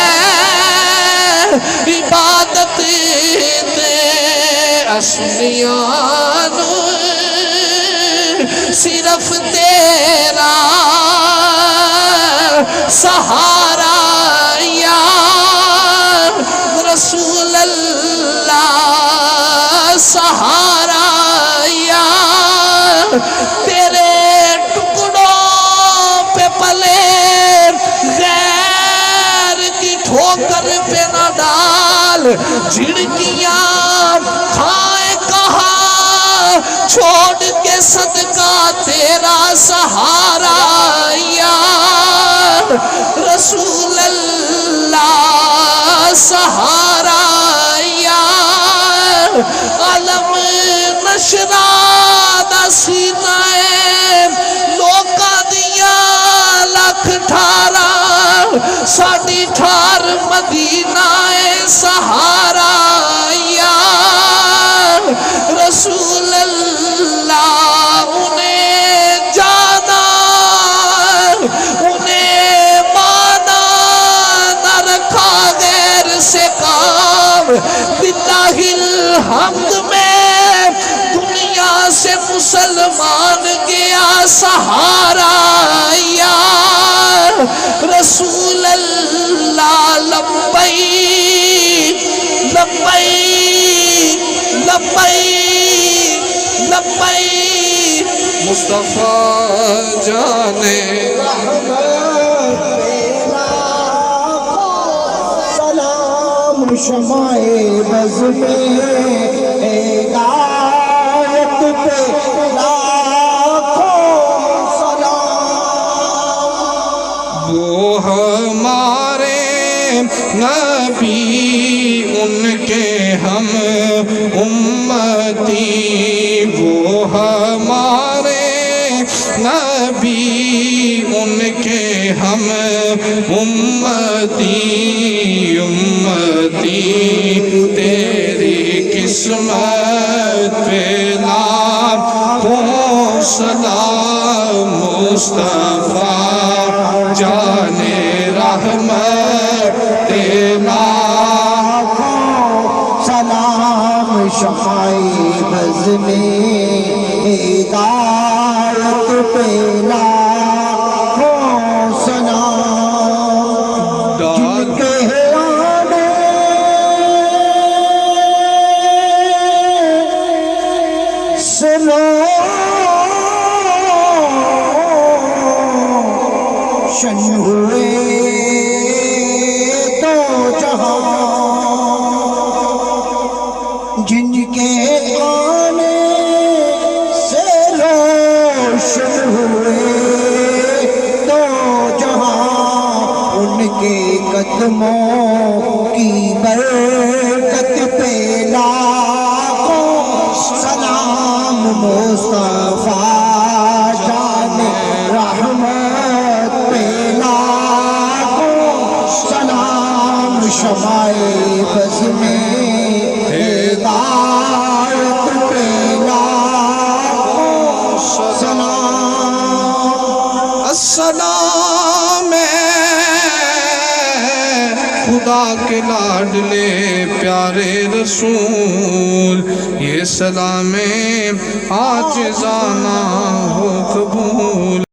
عبادت دے اسمیان صرف تیرا سہارا یا رسول اللہ سہارا یا تیرے ٹکڑوں پہ پلے غیر کی ٹھوکر پہ نہ ڈال جھڑکیاں کھائے کہاں چھوڑ کے صدقہ تیرا سہارا یا رسول اللہ سہارا یا علم نشرہ دا سینہ لوکا دیا لکھ ٹھارا ساڑی ٹھار مدینہ سہارا یا رسول اللہ انہیں جانا انہیں مانا نہ رکھا غیر سے کام للہ الحمد میں دنیا سے مسلمان گیا سہارا یا رسول اللہ لبیک لبیک لبیک لبیک مصطفیٰ جانے سلام شمع بز میں ہدایت پہ لاکھوں سلام وہ ہمارے نبی ان کے ہم امتی وہ ہمارے نبی ان کے ہم امتی امتی تیری قسمت پہ لاکھوں سلام مصطفیٰ جانے رحمت سلام شمع بز میں ہدایت پہ لاکھوں سلام جن کے آنے سے روشن ہوئے تو جہاں جن کے آنے سے روشن ہوئے تو جہاں ان کے قدموں کی برکت پہ لاکھوں سلام مصطفیٰ جان رحمت پہ لاکھوں سلام شمع بز میں ہدایت پہ لاکھوں سلام السلام خدا کے لاڈلے پیارے رسول یہ سلام عاجزانہ ہو قبول